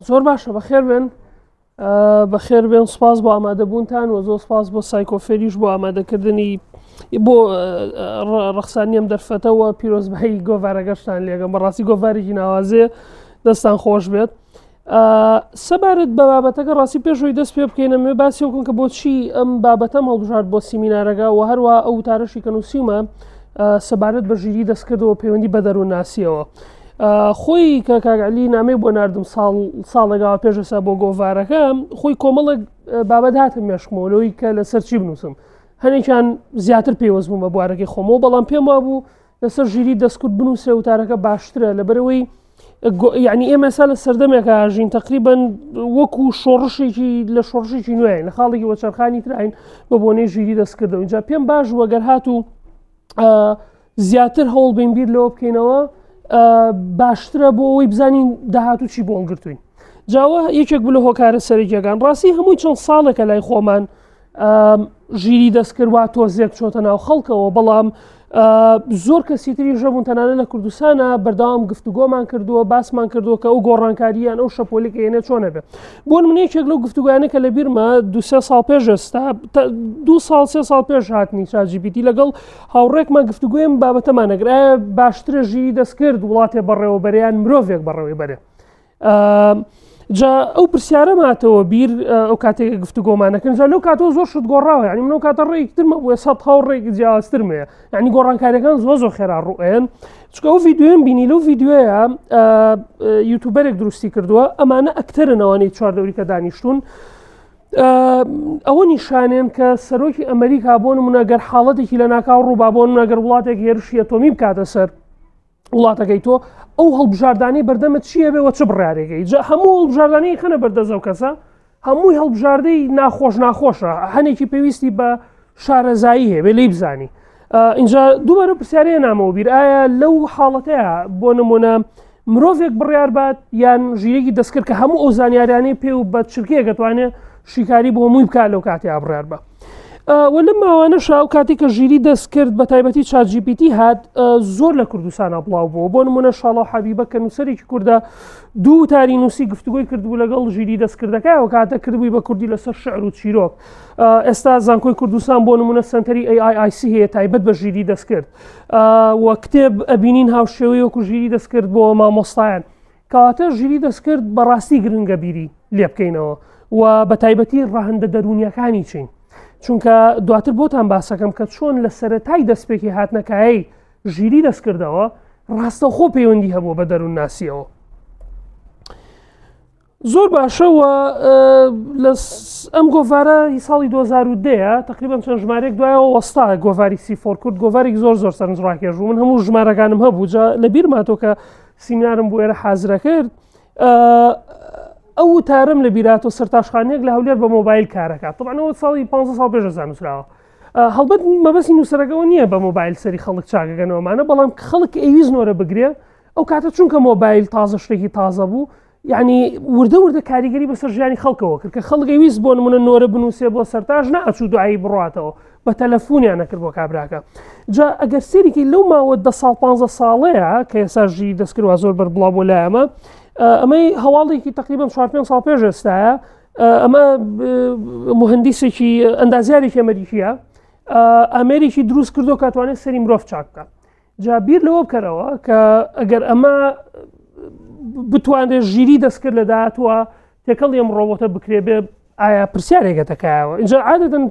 زۆر باشە بەخێر بن بەخێر بێن سپاس بۆ ئامادەبوونتان و زۆر سپاس بۆ سایکۆفێریش بۆ ئامادەکردنی بۆ ڕەخسانی ئەم دەرفەتەوە پیرۆزبایی گۆڤارەگەشتان لێگەم بەڕاستی گۆڤارێکی ناوازێ دەستان خۆش بێت سەبارەت بە بابەتەکە ڕاستی پێشەوەی دەست پێ بکەینەوێ باسی بکەن کە بۆچی ئەم بابەتەم هەڵبژارد بۆ سیمینارەکە و هەروە ئەو وتارەشی کە نووسیمە سەبارەت بە ژیری دەستکردەوە پەیوەندی بە دەروونناسیەوە خۆی کە کاگعلی نامەی بۆ ناردم ساڵێکەوە پێشەسا بۆ گۆڤارەکە خۆی کۆمەڵک بابەت هاتم مێشکمەوەی کە لەسەر چی بنووسم هەنێکیان زیاتر پێوەست بووم بە بوارەکەی خۆمەوە بەڵام پێم وابوو لەسەر ژیری دەستکرد بنووسێ وتارەکە باشترە لەبەرەوەی یعنی ئێمە ئێستا لە سەردەمێکە ژین تقریبەن وەکو شۆڕشێکی لە شۆڕشێکی نوێین لە خاڵێکی وەچەرخانی تراین بە بۆنەی ژیری دەستکردەوە اینجا پێم باش وەگەر هاتوو زیاتر هەوڵ بین بیر لەوە بکەینەوە باشترە بۆ ئەوەی بزانین داهاتوو چی بۆ هەڵگرتوین جاوە یەکێک بوو لە هۆکارە سەرەکیەکان ڕاستی هەمووی چەند ساڵێکە لای خۆمان ژیری دەستکرد وا تۆزێک چۆتە ناو خەڵکەوە بەڵام زۆر کەسیتری ژەبوون تەنانە لە کوردستانە بەردەوام گفتوگۆمان کردووە باسمان کردووە کە ئەو گۆڕانکاریان ئەو شەپۆلیکە هێنێ چۆنە بێت بۆ نمونەیەکێک لەو گفتوگویانە کە لە بیرمە 2-3 ساڵ پێش ئێستا 2 ساڵ 3 ساڵ پێش هاتنی ChatGPT لەگەڵ هاوڕێکمان گفتوگویم بابەتەمان ئەگەر ئایا باشترە ژیری دەستکرد وڵاتێ بەڕێوەبەریان مرۆڤێک بەڕێوەی بەرێ جا ئەو پرسیارە ماتەوە بیر ئەو کاتێک گفتوگۆمانەکەن جا لەو کاتەوە زۆر شت گۆڕاوە ینی منەوە کاتە ڕێکترمە بووە 100 ڕێکی جیاوازترمەیە ینی گۆڕانکاریەکان زۆر خێرا ڕوئێن چکە ئەو ڤیددیۆیان بینی لەو ڤیددیۆیە یوتیوبەرێک دروستی کردووە ئەمانە ئەکتەرن ئەوانەی چواردەوریکە دانیشتون ئەوە نیشانێن کە سەرۆکی ئەمریکا بۆ نمونە گەر حاڵەتێکی لە ناکاو ڕووبا بۆ نمونە گەر وڵاتێک هێرشی ئەتۆمی بکاتە سەر وڵاتەکەی تۆ ئەو هەڵبژاردانەی بەردەمت چیە بێەوە چ بڕارێکەکەی جا هەموو هەڵبژاردانەی خەنە بەردەزە و کەسە هەمووی هەڵبژاردەی ناخۆشە هەنێکی پێویستی بە شارەزایی هەیە بێ لی بزانی اینجا دووبارە پرسیارەیە نامەوە بیر ئایا لەو حاڵەتەیە بۆ نمونە مرۆڤێک بڕیار بات یان ژیرێکی دەستکرد کە هەموو ئەو زانیاریانەی پێ و بە چرکەیە دەتوانێت شیکاری بۆ هەمووی بکات لەو کاتێ بڕیار بە و لەم ماوانەشە ئەو کاتێک کە ژیری دەستکرد بە تایبەتی ChatGPT هات زۆر لە کوردستانە بڵاو بووە بۆ نمونە شاڵە حەبیبە کە نووسەرێکی کووردە دوو تاری نووسی گفتوگۆی کردبوو لەگەڵ ژیری دەستکردەکە و کاتە کردبووی بە کوردی لەسەر شعر و چیرۆک ئێستا زانکۆی کوردستان بۆ نمونە سنتەری AIIC هەیە تایبەت بە ژیری دەستکرد و کتێب ئەبینین هاوشێوەی وەکو ژیری دەستکرد بۆ مامۆستایان کەواتە ژیری دەستکرد بەڕاستی گرنگە بیری لێ بکەینەوە و بە تایبەتی ڕاهەندە دەرونیەکانی چین چونکە دواتر بۆتان باسەکەم کە چۆن لە سەرەتای دەستپێکی هاتنەکایی ژیری دەستکردەوە ڕاستەخۆ پەیوەندی هەبووە بە دەروونناسیەوە زۆر باشەوە ئەم گۆڤارە ساڵی 2010 تقریبان چەند ژمارەیەک دوایەوە وەستا گۆڤاری C4 کورد گۆڤارێک زۆر سەرنجڕاکێژ بوو من هەموو ژمارەکانم هەبوو جا لە بیرماتۆ کە سیمینارم بۆ ئێرە حازرە کرد ئەو وتارم لە بیراتۆ سەرتاشخانەیەک لە هەولێر بە مۆبایل کارەکات طبعاًەوە ساڵی 15 ساڵ پێش نووسراوە هەڵبەت مەبەستی نووسەرەکەەوە نییە بە مۆبایل سەری خەڵک چاکەکەنەوەمانە بەڵام خەڵک ئەویست نۆرە بگرێ ئەو کاتە چونکە مۆبایل تازە شتێکی تازە بوو یعنی وردە کاریگەری بەسەر ژیانی خەڵکەوە کرد کە خەڵک ئەویست بۆ نمونە نۆرە بنووسێ بۆ سەرتاژ نەئەچوو دوعایی بڕاتەوە بە تەلەفۆنیان نەکرد بۆ کابراکە جا ئەگەر سێریکی لەو ماوە 10 ساڵ 15 ساڵەیە کە ئێستا ژیری دەستکردوە زۆر بەربڵاو بۆ لایەمە ئەمەی هەواڵێکی تقریبان 4-5 ساڵ پێش ئێستاە ئەمە مهندسێکی ئەندازیارێکی ئەمریکیە ئەمریکی دروست کردو کاتوانێت سەری مرۆڤ چاک بکات جا بیر لەوە بکەرەوە کە ئەگەر ئەمە بتوانێت ژیری دەستکرد لە داهاتووە تێکەڵ ئەم ڕۆبۆتە بکرێ بێ ئایا پرسیارێکەکەیەوە اینجا عادەتەن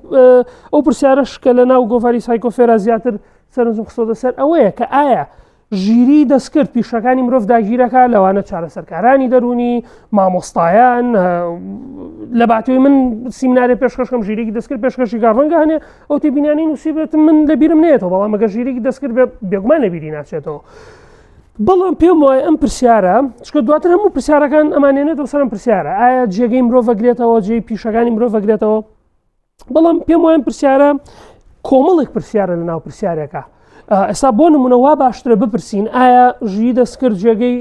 ئەو پرسیارەش کە لە ناو گۆڤاری سایکۆفێرا زیاتر سەرنجم خستۆتە سەر ئەوەیە کە ئایا ژیری دەستکرد پیشەکانی مرۆڤ داگیرەکە لەوانە چارەسەرکارانی دەرونی مامۆستایان لە باتوی من سیمینارێ پێشکەشکەم ژیرێکی دەستکرد پێشکەشی ڕەنگە هەنێ ئەو تێبینیانی نووسی بێت من لە بیرم نێتەوە بەڵام ئەگەر ژیرێکی دەستکرد بێگومان لە بیری ناچێتەوە بەڵام پێم وایە ئەم پرسیارە چکە دواتر هەموو پرسیارەکان ئەمانێنێتەوە سەرم پرسیارە ئایا جێگەی مرۆڤ ئەگرێتەوە جێی پیشەکانی مرۆڤ ئەگرێتەوە بەڵام پێم وایە پرسیارە کۆمەڵێک پرسیارە لە ناو پرسیارێکە ئێستا بۆ نمونە وا باشترە بپرسین ئایا ژیری دەستکرد جێگەی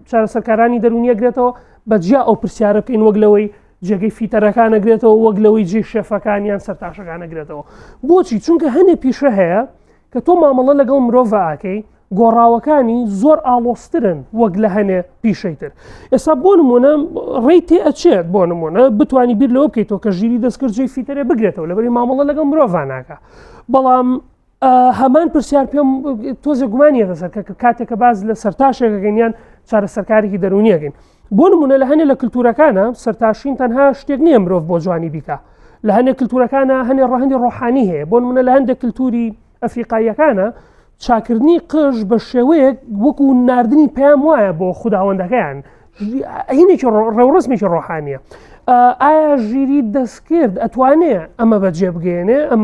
چارەسەرکارانی دەرونی ئەگرێتەوە بەجیا ئەو پرسیارە بکەین وەک لەوەی جێگەی فیتەرەکان ئەگرێتەوە وەک لەوەی جێی شێفەکانیان سەرتاشەکان ئەگرێتەوە بۆچی چونکە هەنێ پیشە هەیە کە تۆ مامەڵە لەگەڵ مرۆڤ ئاکەی گۆڕاوەکانی زۆر ئاڵۆسترن وەک لە هەنێ پیشەیتر. ئێستا بۆ نمونە ڕێی تێ ئەچێت بۆ نمونە بتوانانی بیر لەوە بکەیتەوە کە ژیری دەستکرد جێی فیتەرێ بگرێتەوە لەبەری مامەڵە لەگەڵ مرۆڤ ناکە. بەڵام هەمان پرسیار پێم تۆزە گومانیە دەسەر کە کاتێکە باز لە سەرتاشێکەکەینیان چارە سەرکارێکی دەرونیەکەین. بۆ نمونە لە هەنێ لە کللتورەکانە سەرتاشین تەنها شتێک نییە مرۆڤ بۆ جوانی بیکە. لە هەنێک کللتورەکانە هەنێ ڕەهەندی ڕۆحانی هەیە. بۆ نمونە لە هەندێک کللتوری ئەفریقاییەکانە چاکردنی قژ بە شێوەیەک وەکو ناردنی پێیان وایە بۆ خوداوەندەکەیان. هینێکی ڕێوڕسمێکی ڕۆحانیە. ئایا ژیری دەستکرد ئەتوانێت ئەمە بەجێ بگەێنێ ئەم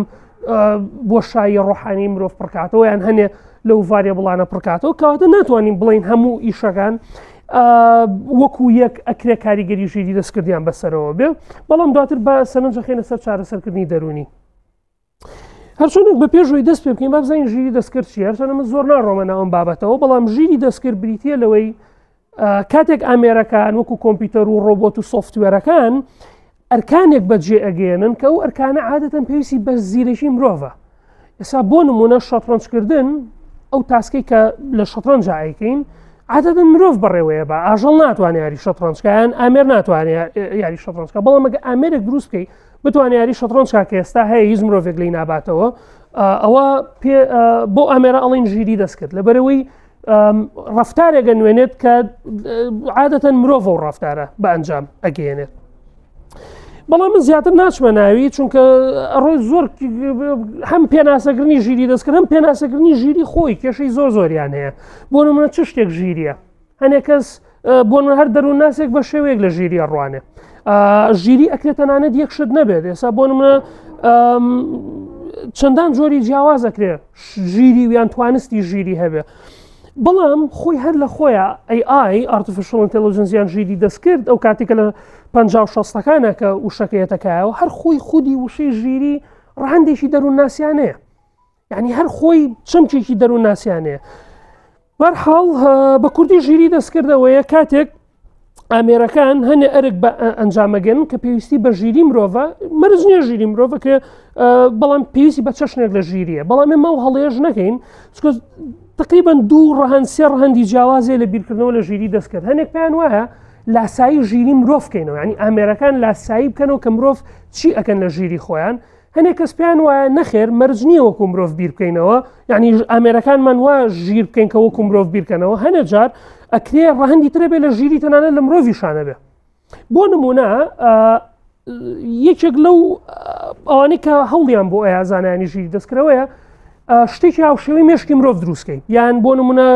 بۆشایی ڕۆحانی مرۆڤ پڕکاتەوە یان هەنێ لەو ڤاریە بڵانە پڕکاتەوە کەواتە ناتوانین بڵین هەموو ئیشەکان وەکو یەک ئەکرێ کاریگەری ژیری دەستکردیان بەسەرەوە بێ. بەڵام دواتر بە سەرنجە خێنە سەر چارەسەرکردنی دەرونی. هەرچۆنێک بە پێشەوەی دەست پێ بکەین با بزانین ژیری دەستکرد چیە. هەرچەندە زۆر ناڕۆمە ناوەم بابەتەوە بەڵام ژیری دەستکرد بریتیە لەوەی کاتێک ئامێرەکان وەکو کۆمپیوتەر و ڕۆبۆت و سۆفتوێرەکان ئەرکانێک بەجێ ئەگەێنن کە ئەو ئەرکانە عادەتەن پێویستی بە زیرەکی مرۆڤە. ئێستا بۆ نمونە شەترەنجکردن ئەو تاسکەی کە لە شەترەنج ئایکەین عادەتەن مرۆڤ بەڕێوەیە بە ئاژەڵ ناتوانێت یاری شەترەنجکەیان ئامێر ناتوانێت یاری شەترەنجکە بەڵام ئەگە ئامێرێک دروست بکەی بتوانێت یاری شەترەنجکە کە ئێستا هەیە هیچ مرۆڤێک لی ناباتەوە ئەوە بۆ ئامێرە ئەڵین ژیری دەستکرد لەبەرەوەی ڕەفتارێکە نوێنێت کە عادەتەن مرۆڤ و ڕەفتارە بە ئەنجام ئەگەێنێت. بەڵام من زیاتر ناچمە ناوی چونکە ئەڕۆی زۆر هەم پێناسەگرنی ژیری دەستکرد هەم پێناسەگرنی ژیری خۆی کێشەی زۆر زۆریان هەیە. بۆ نمونە چ شتێک ژیریە هەنێک کەس بۆ هەر دەروون ناسێک بە شێوەیەک لە ژیری ئەڕوانێ. ژیری ئەکرێت تەنانەت یەک شت نەبێت. ئێستا بۆ نمونە چەندان جۆری جیاواز ئەکرێت ژیری ویان توانستی ژیری هەبێ. بەڵام خۆی هەر لە خۆیان AI ئارتفیشڵ ئینتێلیجەنسیان ژیری دەستکرد ئەو کاتێکە لە 50-60ەکانە کە وشەکەیەتەکایەوە هەر خۆی خودی وشەی ژیری ڕەهەندێکی دەروون ناسیانەیە. یعنی هەر خۆی چەمکێکی دەروون ناسیانەیە. بەرحاڵ بە کوردی ژیری دەستکردەوەیە کاتێک ئامێرەکان هەنێ ئەرک بە ئەنجامەگەن کە پێویستی بە ژیری مرۆڤە مەرج نییە ژیری مرۆڤەکرێ بەڵام پێویستی بە چەشنێک لە ژیریە. بەڵام ئێمە و هەڵەیەش نەکەین تقریبان دوو ڕەهەند سێ ڕەهەندی جیاوازێ لە بیرکردنەوە لە ژیری دەستکرد. هەنێک پێیان وایە لاسایی ژیری مرۆڤ بکەینەوە ینی ئامێرەکان لاسایی بکەنەوە کە مرۆڤ چی ئەکەن لە ژیری خۆیان. هەنێک کەس پێیان وایە نەخێر مەرج نییە وەکو مرۆڤ بیر بکەینەوە یعنی ئامێرەکانمان وایە ژیر بکەین کە وەکو مرۆڤ بیرکەنەوە. هەنێ جار ئەکرێ ڕەهەندی ترە بێ لە ژیری تەنانەت لە مرۆڤیشانە بێ. بۆ نمونە یەکێک لەو ئەوانەی کە هەوڵیان بۆ ئەیازانانی ژیری دەستکردەوەیە شتێکی هاوشێوەی مێشکی مرۆڤ دروستکەی یان بۆ نمونە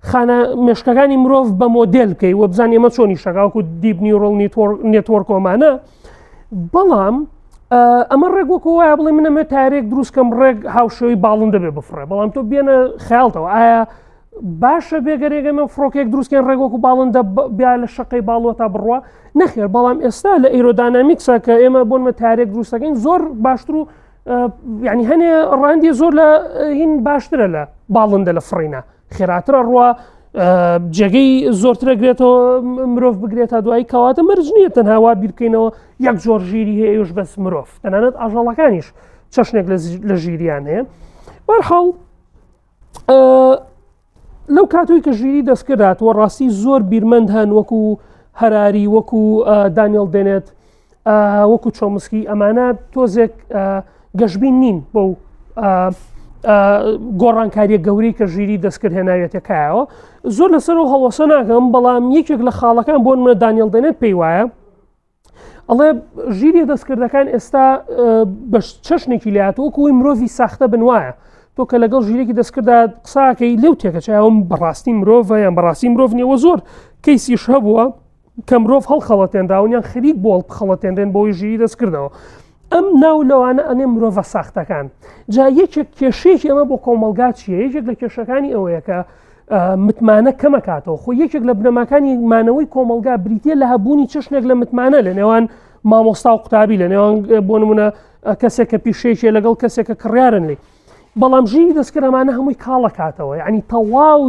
خانە مێشکەکانی مرۆڤ بە مۆدل بکەی وە بزانانی ئەمە چۆنی شەکاوکو دیپ نیورۆڵ نێتوەرکۆمانە. بەڵام ئەمە ڕێک وەکو وایە بڵێ منەمێ تارێک دروستکەم ڕێک هاوشێوەی باڵندە بێ بفڕێ بەڵام تۆ بێنە خەیاڵتەوە ئایا باشە بێگەرێگەمە فڕۆکێک دروستکەن ڕێک وەکو باڵندە بیا لە شەقەی باڵۆ تا بڕوە نەخێر. بەڵام ئێستا لە ئیرۆدانامیکسە کە ئێمە بۆنمە تارێک دروستەکەین زۆر باشتر و یعنی هەنێ ڕەهەندی زۆر لە هین باشترە لە باڵندە لە فڕینە خێراترە ڕوە جێگەی زۆرترە گرێتەوە مرۆڤ بگرێتە دوایی کەواتە مەرج نییە تەنها وا بیر بکەینەوە یەک جۆر ژیری هەیە ئێوش بەس مرۆڤ تەنانەت ئاژەڵەکانیش چەشنێک لە ژیریان هەیە. بەرحاڵ لەو کاتۆی کە ژیری دەستکرداتوە ڕاستی زۆر بیرمەند هەن وەکو هەراری وەکو دانیێل دێنێت وەکو چۆمسکی ئەمانە تۆزێک گەشتبین نین بۆ گۆڕانکاریە گەورەی کە ژیری دەستکرد هێناوێتەکایەوە زۆر لەسەر و هەڵوەسە ناکەم. بەڵام یەکێک لە خاڵەکان بۆ منە دانیێل دێنێت پێی وایە ئەڵێ ژیری دەستکردەکان ئێستا بە چەشنێکی لاتەوە وەکوی مرۆڤی ساختە بنوایە. تۆ کە لەگەڵ ژیرێکی دەستکردا قساکەی لەو تێکەچەوە بەڕاستی مرۆڤە یان بەڕاستی مرۆڤ نیەوە زۆر کەیسیش هەبووە کە مرۆڤ هەڵخەڵەتێنراون یان خەریک بۆ هەڵخەڵەتێنرێن بۆی ژیری دەستکردەوە. ئەم ناو لەوانە ئەنێ مرۆڤە ساختەکان جا یەکێک کێشەیەکی ئەمە بۆ کۆمەلگا چیە؟ یەکێک لە کێشەکانی ئەوەیە کە متمانە کەمەکاتەوە خۆ یەکێک لە بنەماکانی مانەوەی کۆمەلگا بریتە لە هەبوونی چەشنێک لە متمانە لە نێوان مامۆستا و قوتابی لە نێوان بۆ نمونە کەسێک کە پیشەیەکێ لەگەڵ کەسێکە کڕیارن لێ. بەڵام ژیری دەستکردەمانە هەمووی کاڵەکاتەوە یعنی تەواو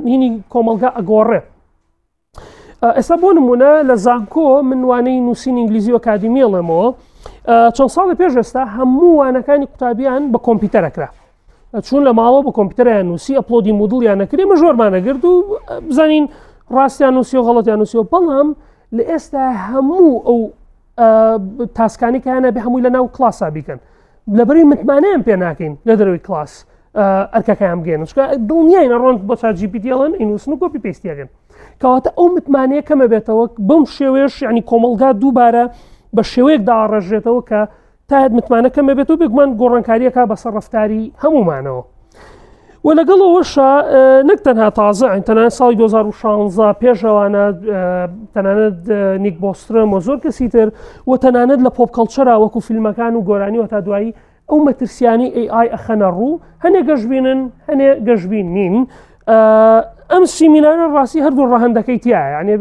هینی کۆمەلگا ئەگۆڕێ. ئێستا بۆ نمونە لە زانکۆ من وانەی نووسین ئینگلیزی و ئەکادمیڵێمەوە چەند ساڵی پێش ئێستا هەموو وانەکانی قوتابیان بە کۆمپیوتەرەکرا چون لە ماڵەوە بە کۆمپیوتەریان نووسی ئەپلۆدی مودڵیان نەکرێ مە ژۆرمانەگرت و بزانین ڕاستیان نووسی و غەڵەتیان نووسیەوە بەڵام لە ئێستا هەموو ئەو تاسکانی کەیانە بێ هەمووی لە ناو کلاسا بیکەن لەبەری متمانەیان پێ ناکەین لە دەروی کلاس ئەرکەکەیان بگەێنن دڵنیایە ڕۆن بۆ ChatGPT-ڵێن ئینووسن و کۆپی پێستیەکەن کەواتە ئەو متمانەیە کەمە بێتەوە بەم شێوەیەش یعنی کۆمەڵگا دووبارە بە شێوەیەک داڕێژێتەوە کە تایەت متمانە کەمە بێتەوە بێگومان گۆڕانکاریەکە بەسەر ڕەفتاری هەمومانەوە و لەگەڵەوەشە نەک تەنها تازە تەنانەت ساڵی 2016 پێشەوانە تەنانەت نیک بۆسترم و زۆر کەسی تر و تەنانەت لە پۆپکەڵچەرا وەکو فیلمەکان و گۆرانیەوە تا دوایی ئەو مەترسیانی AI ئەخەنە ڕوو هەنێ گەشتبینن هەنێ گەشتبین نین ئەم سیمینارە ڕاستی هەردوو ڕەهەندەکەی تایە یعنی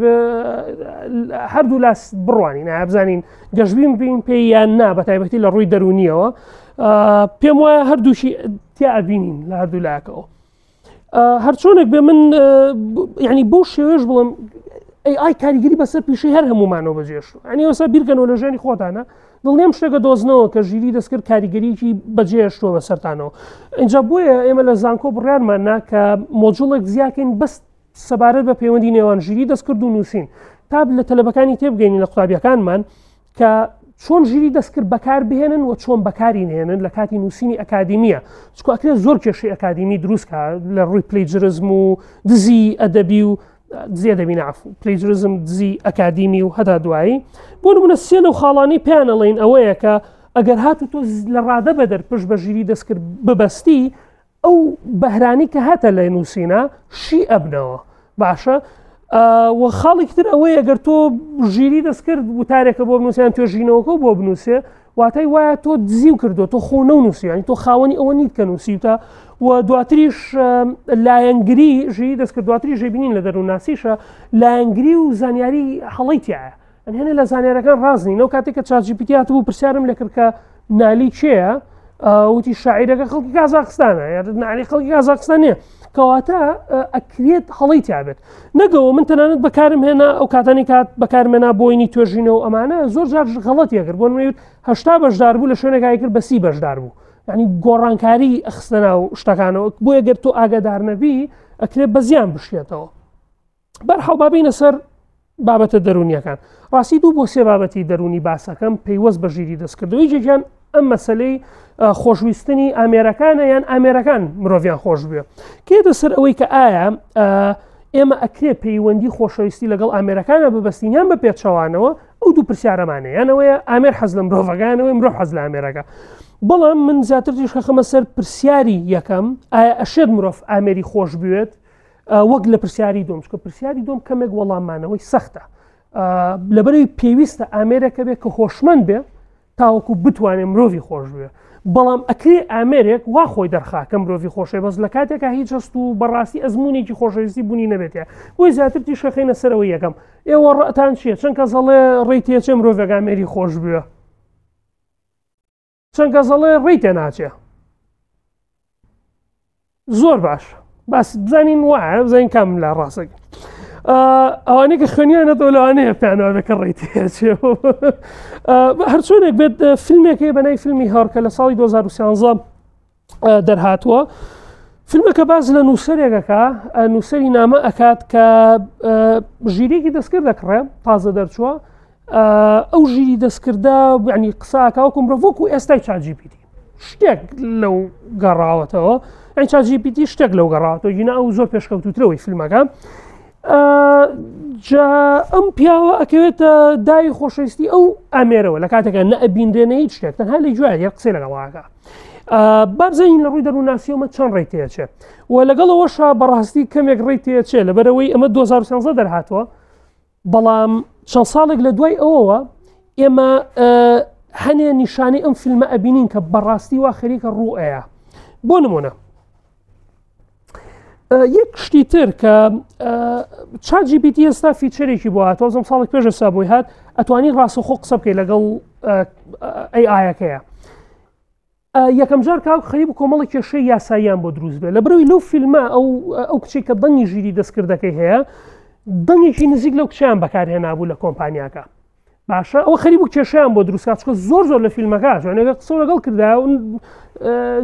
هەردوو لاس بڕوانین بزانین گەشتبین بین پێی یان نا بە تایبەتی لە ڕووی دەرونیەوە پێم وایە هەردووشی تیا ئەبینین لە هەردوو لایەکەوە هەرچۆنێک بێ من یعنی بۆ شێوێش بڵم AI کاریگەری بەسەر پیشەی هەر هەمومانەوە بەجێشت ینی ئەوسا بیرکەنەوە لە ژیانی خۆتانە دڵنیام شتێکە دۆزنەوە کە ژیری دەستکرد کاریگەریکی بەجێشتووە بەسەرتانەوە اینجا بۆیە ئێمە لە زانکۆ بڕیارمان نا کە مۆجوڵێک زیاکەین بەس سەبارەت بە پەیوەندی نێوان ژیری دەستکرد و نووسین تا لە تەلەبەکانی تێبگەینی لە قوتابیەکانمان کە چۆن ژیری دەستکرد بەکار بهێنن و چۆن بەکاری نهێنن لە کاتی نووسینی ئەکادیمیە چکو ئەکرێت زۆر کێشەی ئەکادیمی دروستکە لە ڕووی پلیجرزم و دزی ئەدەبی و دزی ئەدەبی نعفو پلیجرزم دزی ئەکادیمی و هەتا دوایی بۆ نمونە سێ لەو خاڵانی پێیانەڵێن ئەوەیە کە ئەگەر هاتو تۆ لە ڕادە بەدەر پشت بە ژیری دەستکرد ببەستی ئەو بەهرانی کە هاتە لە نووسینە شی ئەبنەوە باشە و خاڵێکی تر ئەوەیە ئەگەر تۆ ژیری دەستکرد وتارێکە بۆ بنووسیان توێژینەوەکە بۆ بنووسێ واتای وایە تۆ دزی و کردو تۆ خۆ نەونووسی ینی تۆ خاوەنی ئەوە نیت کە نووسیتە و دواتریش لایەنگری ژیری دەستکرد دواتری ژێبینین لە دەرووناسیشە لایەنگری و زانیاری هەڵەیتیایە هێنە لە زانیارەکان ڕازنین ئەو کاتێک کە ChatGPT هاتبوو پرسیارم لێ کرد کە نالی چێە وتی شاعیرەکە خەڵکی کازاخستانە نالی خەڵکی کازاخستان نیە کەواتە ئەکرێت هەڵەیتیا بێت نەگەوە من تەنانەت بەکارم هێنا ئەو کاتانی کات بەکارمێنا بۆینی توێژینەوە ئەمانە زۆر جار غەڵەتیە کرد بۆ نمونە 80 بەشدار بوو لە شوێنێکای کرد بە 30 بەشدار بوو یعنی گۆڕانکاری ئەخستە ناو شتەکانەوە بۆ ئەگەر تۆ ئاگادار نەبی ئەکرێت بە زیان بشێتەوە بەرحەڵ بابینە سەر بابەتە دەرونیەکان ڕاستی دوو بۆ سێ بابەتی دەرونی باسەکەم پەیوەست بە ژیری دەستکردەوەی جێکیان ئەم مەسەلەی خۆشویستنی ئامێرەکانە یان ئامێرەکان مرۆڤیان خۆش بێ کێتە سەر ئەوەی کە ئایا ئێمە ئەکرێ پەیوەندی خۆشەویستی لەگەڵ ئامێرەکانە ببەستینیان بە پێچەوانەوە ئەو دوو پرسیارەمانە یانەوەیە ئامێر حەز لە مرۆڤەکانەوەی مرۆڤ حەز لە ئامێرەکە بەڵام من زیاتر تیش خەمە سەر پرسیاری یەکەم ئایا ئەشێت مرۆڤ ئامێری خۆش بوێت وەک لە پرسیاری دۆم چکە پرسیاری دۆم کەمێک وەڵامانەوەی سەختە لەبەرەوەی پێویستە ئامێرەکە بێت کە خۆشمەند بێ تاوەکو بتوانێت مرۆڤی خۆش بێ بەڵام ئەکرێ ئامێرێک وا خۆی دەرخاکە مرۆڤی خۆشێ بەس لە کاتێکە هیچ هەست و بەڕاستی ئەزمونێکی خۆشەویستی بوونی نەبێتە بۆی زیاتر تیشەخینە سەرەوەی یەکەم ئێوە ڕەتان چییە چەند کەسەڵێ ڕێی تێچێ مرۆڤێک ئامێری خۆش بووە چەند کەسەڵێ ڕێی تێ ناچێ زۆر باش باس بزانین وایە بزانین کام لە ڕاستەکە ئەوانەی کە خوێنیانەوە لەوانەیە پێیانەوە بێ کە ڕێی تێچێ هەرچۆنێک بێت فیلمێکی بەنای فیلمی هەڕکە لە ساڵی 2013 دەرهاتووە فیلمەکە باز لە نووسەرێکەکە نووسەری نامە ئەکات کە ژیرێکی دەستکرد دەکڕێ تازە دەرچووە ئەو ژیری دەستکردە ینی قساکەوەکو مرۆڤۆکو ئێستای ChatGPT شتێک لەو گەڕاوەتەوە ئەین ChatGPT شتێک لەو گەڕاوەتەوە گینا ئەو زۆر پێشکەوتوترەوەی فیلمەکە جا ئەم پیاوە ئەکەوێتە دای خۆشەویستی ئەو ئامێرەوە لە کاتێکە نەئەبیندرێنە هیچ شتێک تەنها لە جوای یەک قسەی لەگەڵاکە بابزانین لە ڕووی دەرووناسیەوەمە چەند ڕێی تێچێت و لەگەڵەوەشە بەڕاستی کەمێک ڕێی تێچێت لەبەرەوەی ئەمە 2013 دەرهاتووە بەڵام چەند ساڵێک لە دوای ئەوەوە ئێمە هەنێ نیشانەی ئەم فیلمە ئەبینین کە بەڕاستی وا خەریکە ڕوئەیە بۆ نمونە یەک شتی تر کە ChatGPT ئێستا فیچەرێکی بۆ هاتەوە زەم ساڵێک پێش ئێستا بۆی هات ئەتوانی ڕاستەوخۆ قسە بکەیت لەگەڵ AIەکەیە یەکەم جار کاو خەریب و کۆمەڵی کێشەی یاساییان بۆ دروست بێت لەبەرەوەی لەو فیلمە ئەو کچێک کە دەنگی ژیری دەستکردەکەی هەیە دەنگێکی نزیک لەو کچیان بەکارهێنابوو لە کۆمپانیاکە باشە ئەوە خەری بوو کێشیان بۆ دروستکات چکە زۆر لە فیلمەکە جوانێگە قسە لەگەڵ کردا و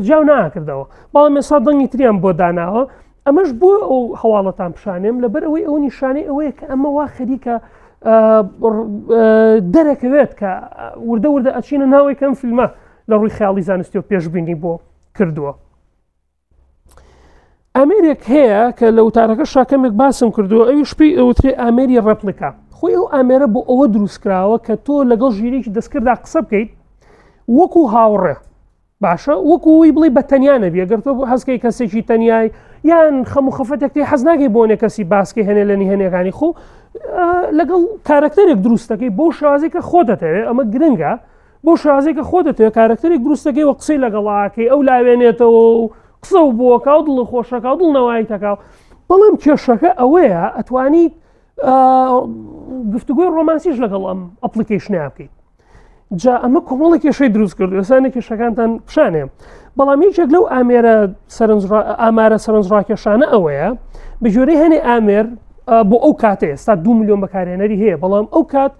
جیاو ناکردەوە بەڵام ێستا دڵنی تریان بۆ داناوە ئەمەش بۆ ئەو هەواڵەتان پیشانێم لەبەر ئەوەی ئەو نیشانەی ئەوەیە کە ئەمە وا خەریکە دەرەکەوێت کە وردە ئەچینە ناوی کەم فیلمە لە ڕووی خیاڵی زانستی و پێشبینی بۆ کردووە. ئامێرێک هەیە کە لە وتارەکە شاکەمێک باسم کردووە ئەویش پێی ئەوترێ ئامێری ڕەپلیکا. خۆی ئەو ئامێرە بۆ ئەوە دروستکراوە کە تۆ لەگەڵ ژیرێکی دەستکردا قسە بکەیت وەکو هاوڕێ باشە وەکوی بڵێ بە تەنیانە بێ گەر تۆ هەزکەی کەسێکی تەنیای یان خەم و خەفەتێکی حەز ناکەی بۆ کەسی باسکەی هەنێ لە نهێنیەکانی خۆ لەگەڵ کارکتەرێک دروستەکەی بۆ شازێک کە خۆ دەتەوێت ئەمە گرنگە بۆ شازێک کە خۆ دەتەوێت کارکتەرێک دروستەکەی و قسەی لەگەڵاکەی ئەو لاوێنێتەوە و قسە و بۆکە و دڵ خۆشەکە و دڵنەوەی تەکاو بەڵام کێشەکە ئەوەیە ئەتوانی گفتوگوی ڕۆمانسیش لەگەڵ ئەم ئەپلیکیشنیا بکەیت. جا ئەمە کۆمەڵی کێشەی دروست کرد ئێسانە کێشەکانتان پیشانێ بەڵام یەکێک لەو ئامارە سەرنجڕاکێشانە ئەوەیە بەژێرەی هەنێ ئامێر بۆ ئەو کاتێ ئێستا 2 ملیۆن بەکارهێنەری هەیە بەڵام ئەو کات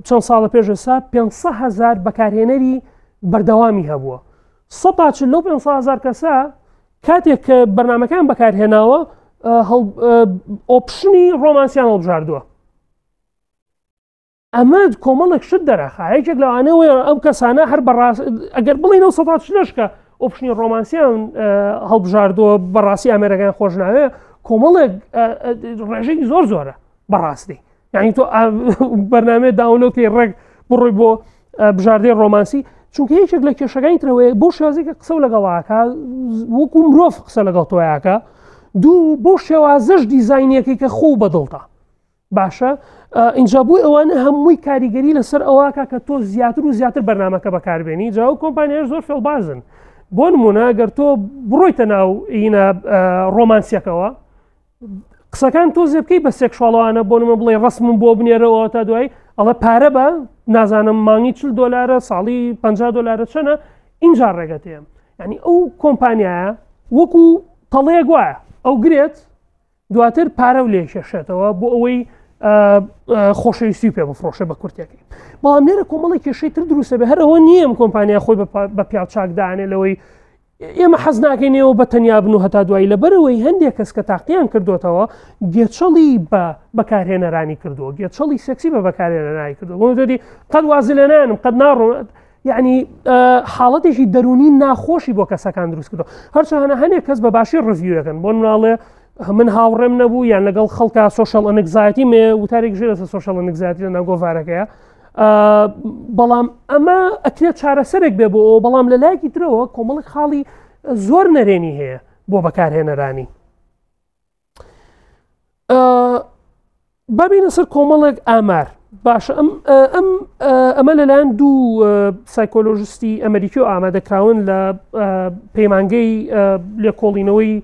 چەند ساڵە پێش ئێستا 500,000 بەکارهێنەری بەردەوامی هەبووە 100 لەو 500,000 کەسە کاتێک کە بەرنمەکان بەکارهێناوە ئۆپشنی ڕۆمانسیان هەڵبژاردووە. ئەمە کۆمەڵێک شت دەرەخا یەکێک لەوانەوەی ئەم کەسانە هەر بەڕاست ئەگەر بڵێنەوە 100 کە ئۆپشنی ڕۆمانسیان هەڵبژاردووە بەڕاستی ئامێرەکان خۆش ناوێ کۆمەڵێک ڕێژەی زۆرە بەڕاستی یعنی تۆ بەرنامێ داونلۆدکەی ڕێک بڕۆی بۆ بژاردەی ڕۆمانسی چونکە یەکێک لە کێشەکانی ترەوەی بۆ شێوازێکە قسە و لەگەڵاکە وەکو مرۆڤ قسە لەگەڵ تۆیاکە دوو بۆ شێوازەش دیزاینەکەی کە خۆ بەدڵتە باشە اینجا بووی ئەوانە هەمووی کاریگەری لەسەر ئەوواکە کە تۆ زیاتر و زیاتر بەرنمەکە بەکاربێنی جاو کۆمپانیاش زۆر فێڵبازن بۆ نمونە گەر تۆ بڕۆیتە ناو ئینە ڕۆمانسیەکەەوە قسەکان تۆ زێبکەی بە سێکشواڵەوانە بۆ نمە بڵێ ڕسمم بۆ بنێرەوە تا دوای ئەڵە پارە بە نازانم مانگی $40 ساڵی $50 چەنە اینجا ڕێگەتێ ینی ئەو کۆمپانیایە وەکو تەڵەیە گوایە ئەو گرێت دواتر پارە و لێ کێشێتەوە بۆ ئەوەی خۆشەویستی پێ بفرۆشە بە کورتەکەی بەڵام لێرە کۆمەڵی کێشەی تر دروستە بێ هەر ئەوە نییە ئەم کۆمپانیا خۆی بە پیاو چاکدانێ لەوەی ئێمە حەز ناکەینەوە بە تەنیا بن و هەتا دوایی لەبەرەوەی هەندێک کەس کە تاقییان کردوتەوە گێچەڵی بە بەکارهێنەرانی کردووە گێچەڵی سێکسی بە بەکارهێنەرانی کردو بۆدی قەت وازلێنانم قەت ناڕۆ یعنی حاڵەتێکی دەرونی ناخۆشی بۆ کەسەکان دروست کردو هەرچەهانە هەندێک کەس بە باشی ڕڤیوەکەن بۆ مناڵێ من هاوڕێم نەبوو یان لەگەڵ خەڵکە سۆشەڵ ئەنگزایەتی مێ وتارێک ژێ لەسەر سۆشەڵ ئەنگزایەتی لە ناو گۆڤارەکەیە بەڵام ئەمە ئەکرێت چارەسەرێک بێ بۆ ئەوە بەڵام لە لایەکی ترەوە کۆمەڵی خاڵی زۆر نەرێنی هەیە بۆ بەکارهێنەرانی بابینە سەر کۆمەڵێک ئامار باشە ئەمە لەلایەن دوو سایکۆلۆژیستی ئەمریکی و ئامادەکراون لە پەیمانگەی لێکۆڵینەوەی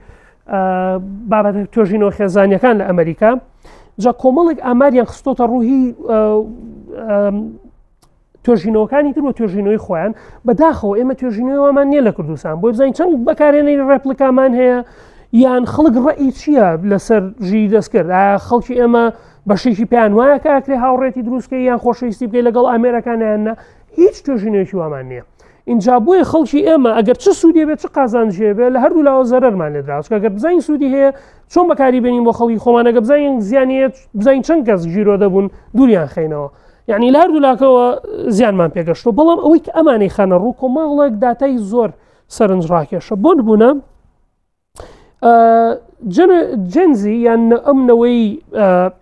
بابەتە توێژینەوە خێزانیەکان لە ئەمریکا جا کۆمەڵێک ئاماریان خستۆتە ڕووهی توێژینەوەکانی تر بۆ توێژینەوەی خۆیان بەداخەوە ئێمە توێژینەوەمان نییە لە کوردستان بۆی بزانین چەند بەکارهێنەری ڕێپلیکامان هەیە یان خەڵک ڕەئی چییە لەسەر ژیری دەستکرد خەڵکی ئێمە بەشێکی پێیان وایە کە ئەکرێ هاوڕێتی دروستکەی یان خۆشەویستی بکەی لەگەڵ ئامێرەکانیاننا هیچ توێژینەوەکی وامان نییە اینجا بۆیە خەڵکی ئێمە ئەگەر چه سوودی بێت چه قازانجێ بێت لە هەردوو لاوە زەرەرمان لێدراوە ئەگەر بزانین سوودی هەیە چۆن بەکاری بێنین بۆ خەڵکی خۆمانەگە بزانین زیانیت بزانین چەند کەس ژیرۆ دەبوون دووریان خەینەوە یعنی لە هەردوو لاکەوە زیانمان پێگەشتەوە بەڵام ئەوەی کە ئەمانەی خانە ڕوو کۆمەڵێک داتای زۆر سەرنجڕاکێشە بۆ نمونە جەنزی یان ئەمنەوەی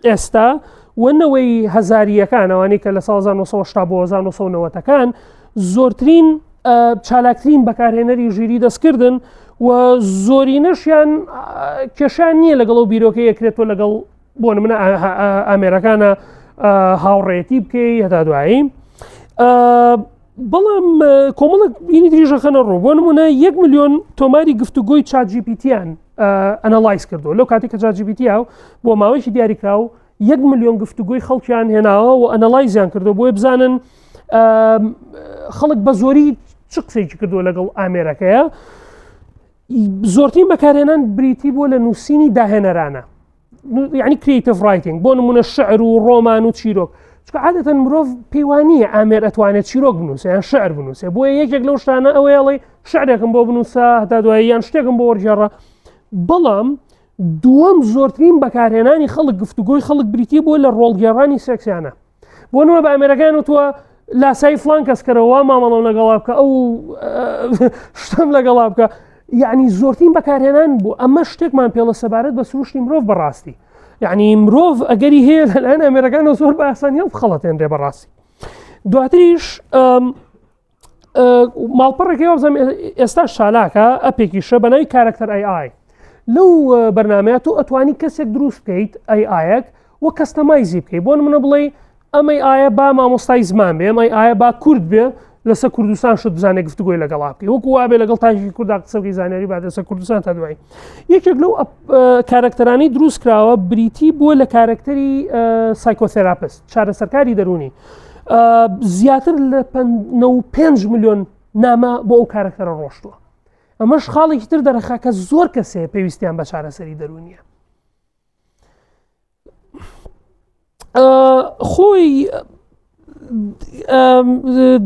ئێستا وەنەوەی هەزاریەکان ئەوانەی کە لە ساڵ 1970 بۆ 1990ەکان زۆرترین چالاکترین بەکارهێنەری ژیری دەستکردن و زۆرینەشیان کێشیان نییە لەگەڵ و بیرۆکەی یەکرێتەوە لەگەڵ بۆ نمونە ئامێرەکانە هاوڕێتی بکەی هەتا دوایی بەڵام کۆمەڵک بینی دریژەخەنە ڕوو بۆ نمونە 1 ملیۆن تۆماری گفتوگۆی چاتGPTیان ئەنەلایز کردو لەو کاتی کە چاتGPT بۆ ماوەیەکی دیاریکراو 1 ملیۆن گفتوگۆی خەڵکیان هێناوە و ئەنەلایزیان کردو بۆی بزانن خەڵک بە زۆری چ قسێکی کردووە لەگەڵ ئامێرەکەیە زۆرترین بەکارهێنان بریتی بۆ لە نووسینی داهێنەرانە یعنی کریتیڤ ڕایتینگ بۆ نمونە شعر و ڕۆمان و چیرۆک چکە عادەتەن مرۆڤ پەیوانیە ئامێر ئەتوانێت چیرۆک بنووسێ یان شعر بنووسێ بۆیە یەکێک لەو شتانە ئەوەیەڵێ شعرێکم بۆ بنووسە هەتا دوای یان شتێکم بۆ وەرجێڕە بەڵام دووەم زۆرترین بەکارهێنانی خەڵک گفتوگۆی خەڵک بریتیە بۆ لە ڕۆڵگێڕانی سێکسیانە بۆ نوە بە ئەمریکان وتووە لاسایی فلان کەس کەرەوە مامەڵەم لەگەڵا بکە ئەو شتم لەگەڵا بکە یعنی زۆرترین بەکارهێنان بوو ئەمە شتێکمان پێڵە سەبارەت بە سروشتی مرۆڤ بەڕاستی یعنی مرۆڤ ئەگەری هەیە لەلایەن ئەمریکانەوە زۆر بە ئاسانیان خەڵەتێنرێ بەڕاستی دواتریش ماڵپەڕێکی وابزانم ئێستا شالاکە ئەپێکیشە بە ناوی کارکتەر AI لەو بەرنامەیە تۆ ئەتوانی کەسێک دروست بکەیت AIەک وە کەستەمایزی بکەیت بۆ نمونە بڵێ ئەم AI با مامۆستای زمان بێ ئەم AI با کورد بێ لەسەر کوردستان شت بزانێت گفتوگۆی لەگەڵا بکەیت وەکو وابێ لەگەڵ تاژی کووردا قسە بکەی زانیاری با لەسەر کوردستان تا دوای یەکێک لەو کارکتەرانی دروست کراوە بریتی بووە لە کارکتەری سایکۆثێراپست چارەسەرکاری دەرونی زیاتر لە 5 ملیۆن نامە بۆ ئەو کارکتەرە ڕۆشتووە ئەمەش خاڵێکی تر دەرەخا کە زۆر کەسێ پێویستیان بە چارەسەری دەرونیە خۆی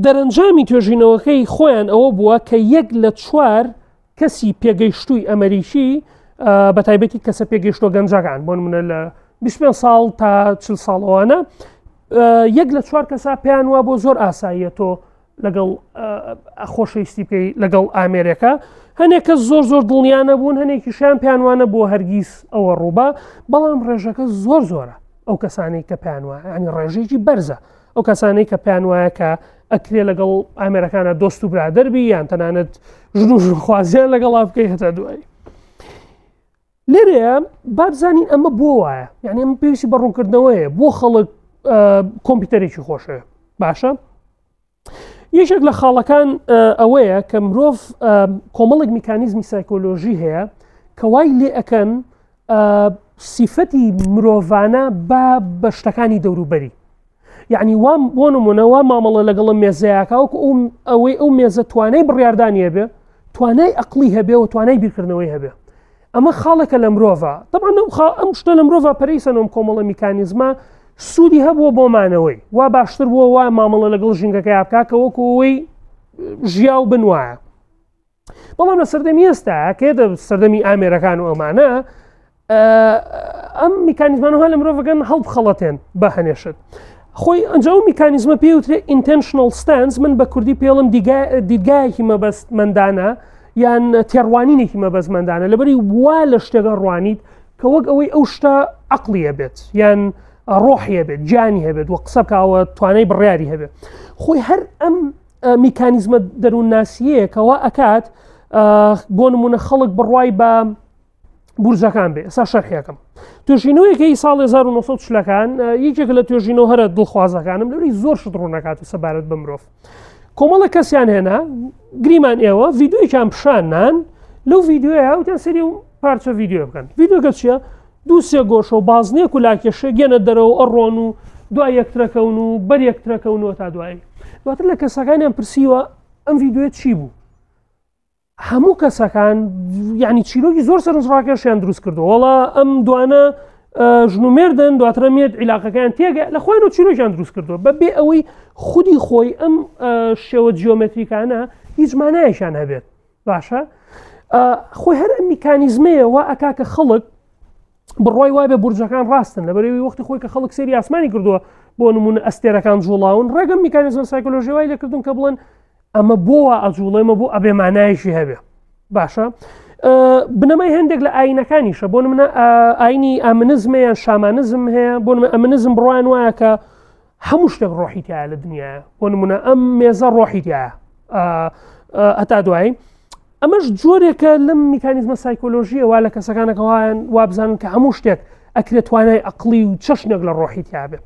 دەرەنجامی توێژینەوەکەی خۆیان ئەوە بووە کە 1 لە 4 کەسی پێگەیشتووی ئەمریکی بە تایبەتی کەسە پێگەیشتووە گەنجەکان بۆ نمونە لە 25 ساڵ تا 40 ساڵەوانە 1 لە 4 کەسا پێیان وا بۆ زۆر ئاساییە تۆ لەگەڵ خۆشەویستی بکەی لەگەڵ ئامێرەکە هەنێک کەس زۆر دڵنیانە بوون هەنێکیشیان پێیانوانە بۆ هەرگیز ئەوە ڕووبە بەڵام ڕێژەکە زۆرە ئەو کەسانەی کە پێیان وایە ینی ڕێژێکی بەرزە ئەو کەسانەی کە پێیان وایە کە ئەکرێ لەگەڵ ئامێرەکانە دۆست و برادەربی یان تەنانەت ژن و ژنخوازیان لەگەڵا بکەی هەتا دوایی لێرەیە با بزانین ئەمە بۆ وایە یعنی ئەمە پێویستی بە ڕوونکردنەوەیە بۆ خەڵک کۆمپیوتەرێکی خۆشەوە باشە یەکێک لە خاڵەکان ئەوەیە کە مرۆڤ کۆمەڵێک میکانیزمی سایکۆلۆژی هەیە کە وای لێ ئەکەن سیفەتی مرۆڤانە بە شتەکانی دەوروبەری یعنی وام بۆ نمونە وا مامەڵە لەگەڵم مێزەیەکە وەکو ئەوەی ئەو مێزە توانای بڕیاردانی هەبێ توانای ئەقلی هەبێ و توانای بیرکردنەوەی هەبێ ئەمە خاڵێکە لە مرۆڤە طبعا ئەم شتە لە مرۆڤە پەرەیسەنەوەم کۆمەڵە میکانیزمە سوودی هەبووە بۆ مانەوەی وا باشتر بووە وا مامەڵە لەگەڵ ژینگەکە بکە کە وەکو ئەوەی ژیا و بنوایە بەڵام لە سەردەمی ئێستا کە سەردەمی ئامێرەکان و ئەمانە ئەم میکانیزمانەوە لە مرۆڤەکان هەڵبخەڵەتێن بە هەنێشت خۆی ئەنجا و میکانیزمە پێوترێ intentional stance من بە کوردی پێڵم دیدگایەکی مەبەستمەندانە یان تێڕوانینێکی مەبەستمەندانە لەبەری وا لە شتێکە ڕوانیت کە وەک ئەوەی ئەو شتە عەقلیە بێت یان ڕۆحی هەبێت گیانی هەبێت وە قسە بکەوە توانای بڕیاری هەبێت خۆی هەر ئەم میکانیزمە دەروونناسیەیە کەوا ئەکات بۆ نمونە خەڵک بڕوای بە بورجەکان بێ ئێستا شەرحیەکەم توێژینەوەیەکەی ساڵی 1940ەکان یەکێک لە توێژینەوە هەرە دڵخوازەکانم لەوەی زۆر شت ڕوونەکات و سەبارەت بە مرۆڤ کۆمەڵە کەسیان هێنا گریمان ئێوە ڤیدیۆیەکیان پیشانان لەو ڤیدیۆیە وتیان سەری و پارچە ڤیدیۆ بکەن ڤیدیۆکە چییە؟ دوو سێ گۆشە و بازنێک و لاکێشە گێنە دەرەوە ئەڕۆن و دوای یەکترەکەون و بەر یەکترەکەونەوە تا دوایی دواتر لە کەسەکانیان پرسیوە ئەم ڤیدیۆ چی بوو؟ هەموو کەسەکان یعنی چیرۆکی زۆر سەرنجڕاکێشیان دروست کردو وەڵا ئەم دوانە ژنومێردن دواترە مێت عیلاقەکەیان تێگە لە خۆیان و چیرۆکیان دروست کردووە بەبێ ئەوەی خودی خۆی ئەم شێوە جیۆمەتریکانە هیچ مانایەکیان هەبێت باشە خۆی هەر ئەم میکانیزمەیە وا ئەکا کە خەڵک بڕوای وای بە بورجەکان ڕاستن لەبەرەوەی وەختی خۆی کە خەڵک سێری ئاسمانی کردووە بۆ نمونە ئەستێرەکان جوڵاون ڕێگەم میکانیزم سایکۆلۆژی وای لێکردون کە بڵێن ئەمە بۆوە ئەجوڵێمە بۆ ئەبێ مانایشی هەبێ باشە بنەمای هەندێک لە ئاینەکانیشە بۆ منە ئاینی ئامنزمەیان شامانزم هەیە بۆ ئەمنزم بڕوایان وایە کە هەموو شتێک ڕۆحیتیایە لە دنیاە بۆ نمونە ئەم مێزە ڕۆحیتیایە هەتا دوایی ئەمەش جۆرێکە لەم میکانیزمە سایکۆلۆژیە وا لە کەسەکانەکەوایان وا بزانن کە هەموو شتێک ئەکرێت توانای عەقلی و چەشنێک لە ڕۆحیتیا بێ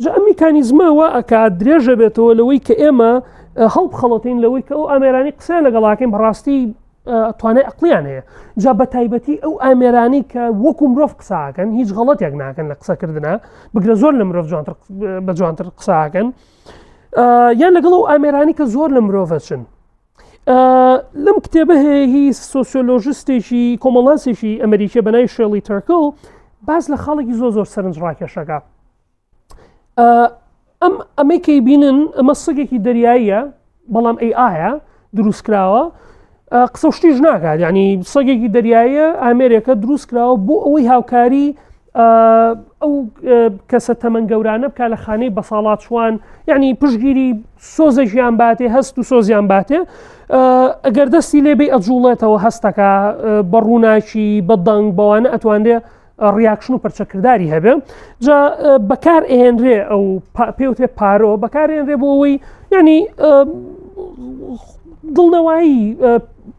جا ئەم میکانیزمە وا ئەکات درێژە بێتەوە لەوەی کە ئێمە هەڵبخەڵەتین لەوەی کە ئەو ئامێرانی قسە لەگەڵاکەین بەڕاستی توانای عەقلیان هەیە جا بە تایبەتی ئەو ئامێرانی کە وەکو مرۆڤ قساکەن هیچ غەڵەتێک ناکەن لە قسەکردنا بگرە زۆر لە مرۆڤ بە جوانتر قساکەن یان لەگەڵ ئەو ئامێرانی کە زۆر لە مرۆڤەچن لەم کتێبە هەیە هی سۆسیۆلۆژیستێکی کۆمەڵانسێکی ئەمریکیە بەناوی شێلی تەرکڵ باز لە خاڵێکی زۆر سەرنجڕاکێشەکە ئەمەی کەی بینن ئەمە سەگێکی دەریاییە بەڵام ئایە دروستکراوە قسە شتیش ناکات ینی سەگێکی دەریاییە ئامێرێکە دروست کراوە بۆ ئەوەی هاوکاری ئەو کەسە تەمەن گەورانە بکە لە خانەی بەساڵات چوان یعنی پشگیری سۆزەژیان باتێ هەست و سۆزیان باتێ ئەگەر دەستی لێبێ ئەجوڵێتەوە هەستەکە بە ڕووناکی بە دەنگ بەوانە ئەتوانێ ڕیاکشن و پەرچەکردداری هەبێ جا بەکار ئێنرێ ئەو پێوتێ پارۆ بەکارێنرێ بۆ ئەوەی ینی دڵنەوایی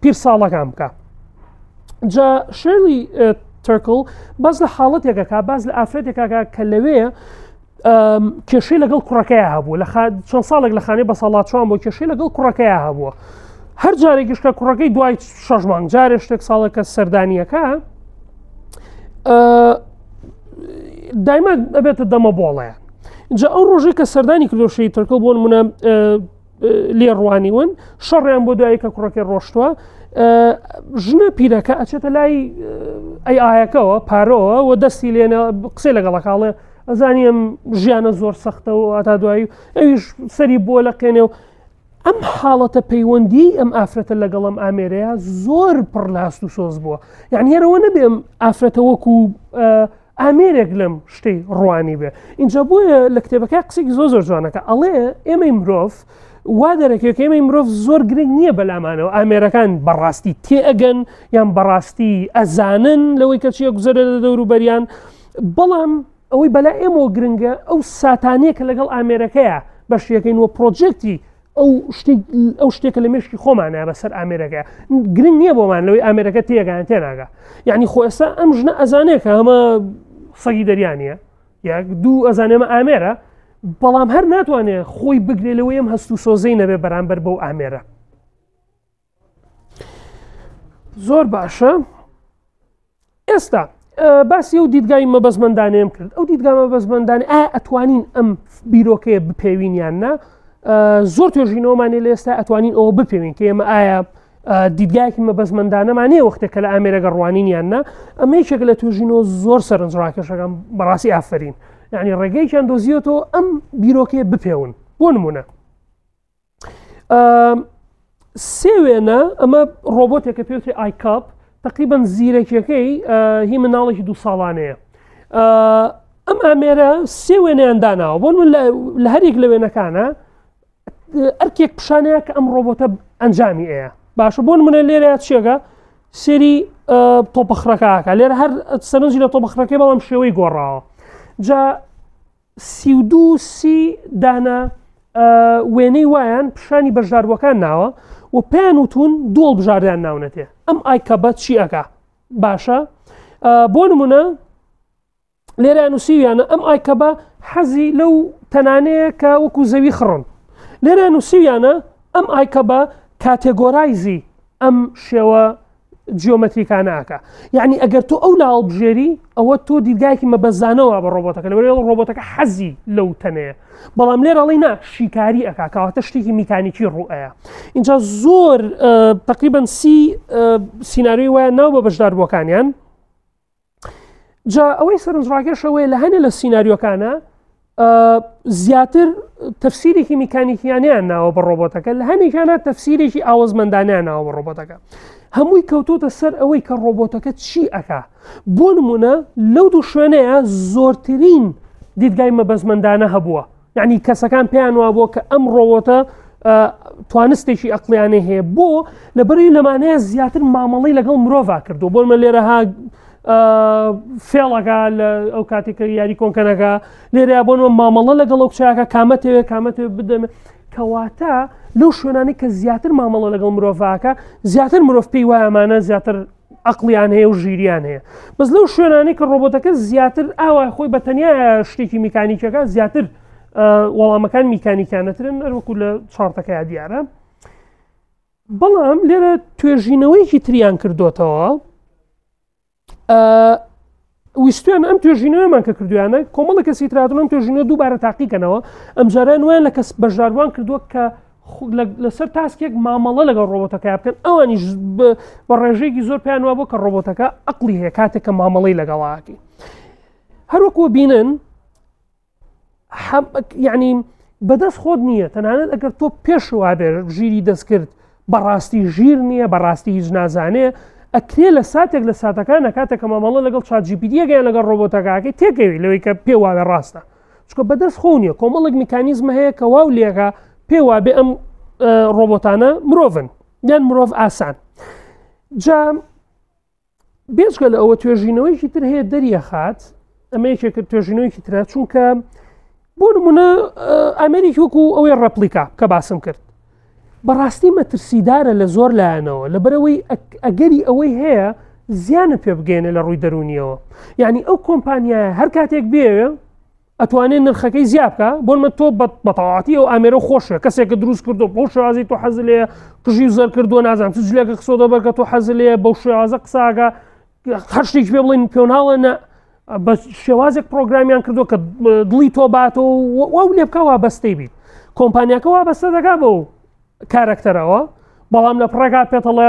پیرساڵەکان بکە جا شێرلی ترکل باز لە حاڵەتێکەکە باز لە ئافرەتێکەکە کە لەوەیە کێشەی لەگەڵ کوڕەکەیە هەبوو لە چەند ساڵێک لە خانەی بەساڵاتچوان بۆ کێشەی لەگەڵ کوڕەکەیە هەبووە هەر جارێکیشکە کوڕەکەی دوای 6 مانگ جارێ شتێک ساڵێکە سەردانیەکە دایما ئەبێتە دەمە بۆڵەیە جا ئەو ڕۆژەی کە سەردانی کردۆشەی ترکل بۆ نمونە لێ ڕوانیون شەڕیان بۆ دوایی کە کوڕەکەی ڕۆشتووە ژنە پیرەکە ئەچێتە لای ئایەکەوە پارۆوە و دەستی لێنە قسەی لەگەڵەکڵێ ئەزانی ئەم ژیانە زۆر سەختەوە تا دوایی ئەویش سەری بۆ لەقێنێ و ئەم حاڵەتە پەیوەندی ئەم ئافرەتە لەگەڵم ئامێرەیە زۆر پڕ لە هەست و سۆز بووە یعنی هێرەوە نەبێ ئەم ئافرەتە وەکو ئامێرێک لەم شتەی ڕوانی بێ اینجا بۆیە لە کتێبەکە قسێکی زۆر جوانەکە ئەڵێ ئێمەی مرۆڤ وا دەرەکێک ئێمەی مرۆڤ زۆر گرنگ نییە بەلامانەوە ئامێرەکان بەڕاستی تێئەگەن یان بەڕاستی ئەزانن لەوەی کە چیە گوزەرە لە دەوروبەریان بەڵام ئەوەی بەلا ئێمەوە گرنگە ئەو ساتانەیە کە لەگەڵ ئامێرەکەیە بەشیەکەین وە پرۆجێکتی ئەو شتێکە لە مێشکی خۆمانە بەسەر ئامێرەکە گرنگ نییە بۆمان لەوەی ئامێرەکە تێگەیان تێناگە یعنی خۆ ئێستا ئەم ژنە ئەزانەیە کە ئەمە سەگی دەریانە یاک دوو ئەزانێمە ئامێرە بەڵام هەر ناتوانێت خۆی بگرێ لەوەی ئەم هەست و سۆزەی نەبێ بەرامبەر بەو ئامێرە زۆر باشە ئێستا باسی ئەو دیدگای مەبەزمەندانەیەم کرد ئەو دیدگای مەبەزمەندانە ئەتوانین ئەم بیرۆکەیە بپێوینیان نا زۆر توێژینەوەمانێ لە ئێستا ئەتوانین ئەوە بپێوین کە ئێمە ئایا دیدگایەکی مەبەزمەندانەمانەیە وەختێکە لە ئامێرەگە ڕوانینیان نا ئەمە یەکێک لە توێژینەوە زۆر سەرنجڕاکێشەکەم بەڕاستی ئافرین یعنی ڕێگەیەکیان دۆزیەوە ئەم بیرۆکەیە بپێون بۆ نمونە سێ وێنە ئەمە ڕۆبۆتێکە پێوتری ئایکاپ تقریبان زیرەکیەکەی هی مناڵێکی 2 ساڵانەیە ئەم ئامێرە سێ وێنەیان داناوە بۆ لە هەرێک لە وێنەکانە ئەرکێک پیشانەیە کە ئەم ڕۆبۆتە ئەنجامی ئەیە باشە بۆ نمونە لێرە چێگە سێری تۆپەخڕەکەکە لێرە هەر سەرنجی لە تۆپەخڕەکەی بەڵام شێوەی گۆڕاوە جا 32 دانە وێنەی وایان پیشانی بەشداربووەکان ناوە و پێیان وتون دۆڵ بژاردیان ناونەتێ ئەم ئایکەبە چی ئەکا باشە بۆ نمونە لێرە نووسیویانە ئەم ئایکەبە حەزی لەو تەنانەیە کە وەکو زەوی خڕن لێرە نووسیویانە ئەم ئایکەبە کاتێگۆرایزی ئەم شێوە جیۆمەتریکانەکە یعنی ئەگەر تۆ ئەو لاڵ بژێری ئەوە تۆ دیدگایکی مەبەزانەوە بە ڕۆبۆتەکە لەوەی ڕۆبۆتەکە حەزی لەو تەنەیە بەڵام لێرە ئەڵێ نا شیکاری ئەکا کەواتە شتێکی میکانیکی ڕوئەیە اینجا زۆر تقریبان 30 سیناریۆی وایە ناو بە بەشداربووەکانیان جا ئەوەی سەرنجڕاکێشەوەی لە هەنێ لە سیناریۆکانە زیاتر تەفسیرێکی میکانیکیانیان ناوە بە ڕۆبۆتەکە لە هەنێکانە تەفسیرێکی ئاوەزمەندانیان ناوە بە ڕۆبۆتەکە هەمووی کەوتۆتە سەر ئەوەی کە ڕۆبۆتەکە چی ئەکا بۆ نمونە لەو دوو شوێنەیە زۆرترین دیدگای مەبەزمەندانە هەبووە یعنی کەسەکان پێیان وا بووە کە ئەم ڕۆبۆتە توانستێکی ئەقلیانێ هەیە بۆ لەبەری لەمانەیە زیاتر مامەڵی لەگەڵ مرۆڤ کردو بۆ من لێرەها فێڵەکە لە ئەو کاتێککە یاری کۆنکەنەکە لێرە بۆنەوە مامەڵە لەگەڵ ئەو کچاکە کامەتێ بدەمێ کەواتە لەو شوێنانی کە زیاتر مامەڵە لەگەڵ مرۆڤاکە زیاتر مرۆڤ پێی وایەمانە زیاتر ئەقلیان هەیە و ژیریان هەیە بەس لەو شوێنانی کە ڕۆبۆتەکە زیاتر ئاوا خۆی بەتەنیا شتێکی میکانیکەکە زیاتر وەڵامەکان میکانیکانەترن وەکو لە چارتەکە دیارە بەڵام لێرە توێژینەوەیکی تریان کردوتەوە ویستویان ئەم توێژینەوەمان کە کردویانە کۆمەڵە کەسی تراتون ئەم توێژینەوە دووبارە تاقیکەنەوە ئەم جاران وایان لە کەس بەشداروان کردووە کە لەسەر تاسکێک مامەڵە لەگەڵ ڕۆبۆتەکە بکەن ئەوانیش بە ڕێژەیەکی زۆر پێیان وا بۆ کە ڕۆبۆتەکە ئەقلی هەیە کاتێک کە مامەڵەی لەگەڵاکی هەروەکو بینن یعنی بەدەست خۆت نییە تەنانەت ئەگەر تۆ پێشوا بێ ژیری دەستکرد بەڕاستی ژیر نییە بەڕاستی هیچ نازانێ ئەکرێ لە ساتێک لە ساتەکانە کاتێک کە مامەڵە لەگەڵ چاتجیپیتیەکەیان لەگەڵ ڕۆبۆتەکەی تێکەوی لەوەی کە پێواوێ ڕاستە چکە بەدەست خۆ نییە کۆمەڵێک میکانیزمە هەیە کە واو لێگە پێوا بێ ئەم ڕۆبۆتانە مرۆڤن یان مرۆڤ ئاسان جا بێجگە لە ئەوە توێژینەوەیکی تر هەیە دەریەخات ئەمە یەکێک توێژینەوەیکی ترە چونکە بۆ نمونە ئەمریکی وەکو ئەوەی ڕەپلیکا کە باسم کرد بەڕاستی مەترسیدارە لە زۆر لایەنەوە لەبەرەوەی ئەگەری ئەوەی هەیە زیانە پێ بگەێنە لە ڕووی دەرونیەوە یعنی ئەو کۆمپانیایە هەر کاتێک بێوێ ئەتوانێت نرخەکەی زیابکە بۆنمە تۆ بەتەواتی ئەو ئامێرە خۆشە کەسێکە دروست کردو بۆ شێوازی تۆ حەز لێ قژی زەر کردووە نازانم چ جلێکە قسۆ دەبەر کە تۆ حەز لێ بەو شێوازە قساگە هەر شتێکی پێ بڵین پێوناڵە نە بە شێوازێک پرۆگرامیان کردو کە دڵی تۆ باتەوە واو لێ بکە وابەستەی بیت کۆمپانیاکە وابەستە دەکا بەو کارکتەرەوە بەڵام لە پڕێکا پێتەڵێ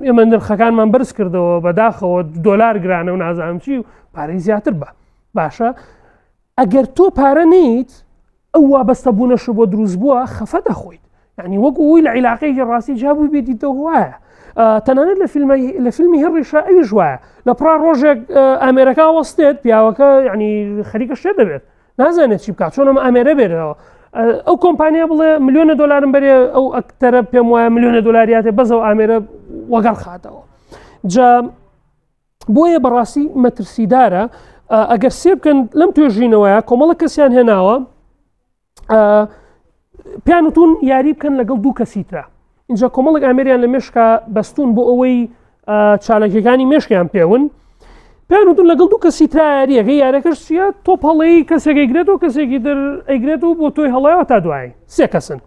ئێمە نرخەکانمان بەرز کردەوە بەداخەوە دۆلار گرانە و نازانم چی و پارەی زیاتر بە باشە ئەگەر تۆ پارە نیت ئەو وابەستە بوونەش بۆ دروست بووە خەفە دەخۆیت یعنی وەکو ئەوی لە عیلاقەیەکی ڕاستی جابووی بێتیتەوە وایە تەنانەت لە فیلمی هێڕیشە ئەویش وایە لە پڕا ڕۆژێک ئامێرەکە وەستێت پیاوەکە یعنی خەریکە شێ دەبێت نازانێت چی بکات چۆن ئەمە ئامێرە بێتەوە ئەو کۆمپانیا بڵێ ملیۆنە دۆلارم بەرێ ئەو ئەکتەرە پێم وایە ملیۆنە دۆلاریاتێ بەزەوە ئامێرە وەگەڕ خاتەوە جا بۆیە بەڕاستی مەترسیدارە ئەگەر سێ بکەن لەم توێژینەوەیە کۆمەڵە کەسیان هێناوە پیان وتون یاری بکەن لەگەڵ دوو کەسی ترە اینجا کۆمەڵێک ئامێریان لە مێشکە بەستون بۆ ئەوەی چالاکیەکانی مێشکیان پێون پیان وتون لەگەڵ دوو کەسی ترا یاریەکە یارەکەش چیە تۆ هەڵەی کەسێک ئەیگرێت و کەسێکی در ئەیگرێت و بۆ تۆی هەڵایەوە تا دوایی سێ کەسن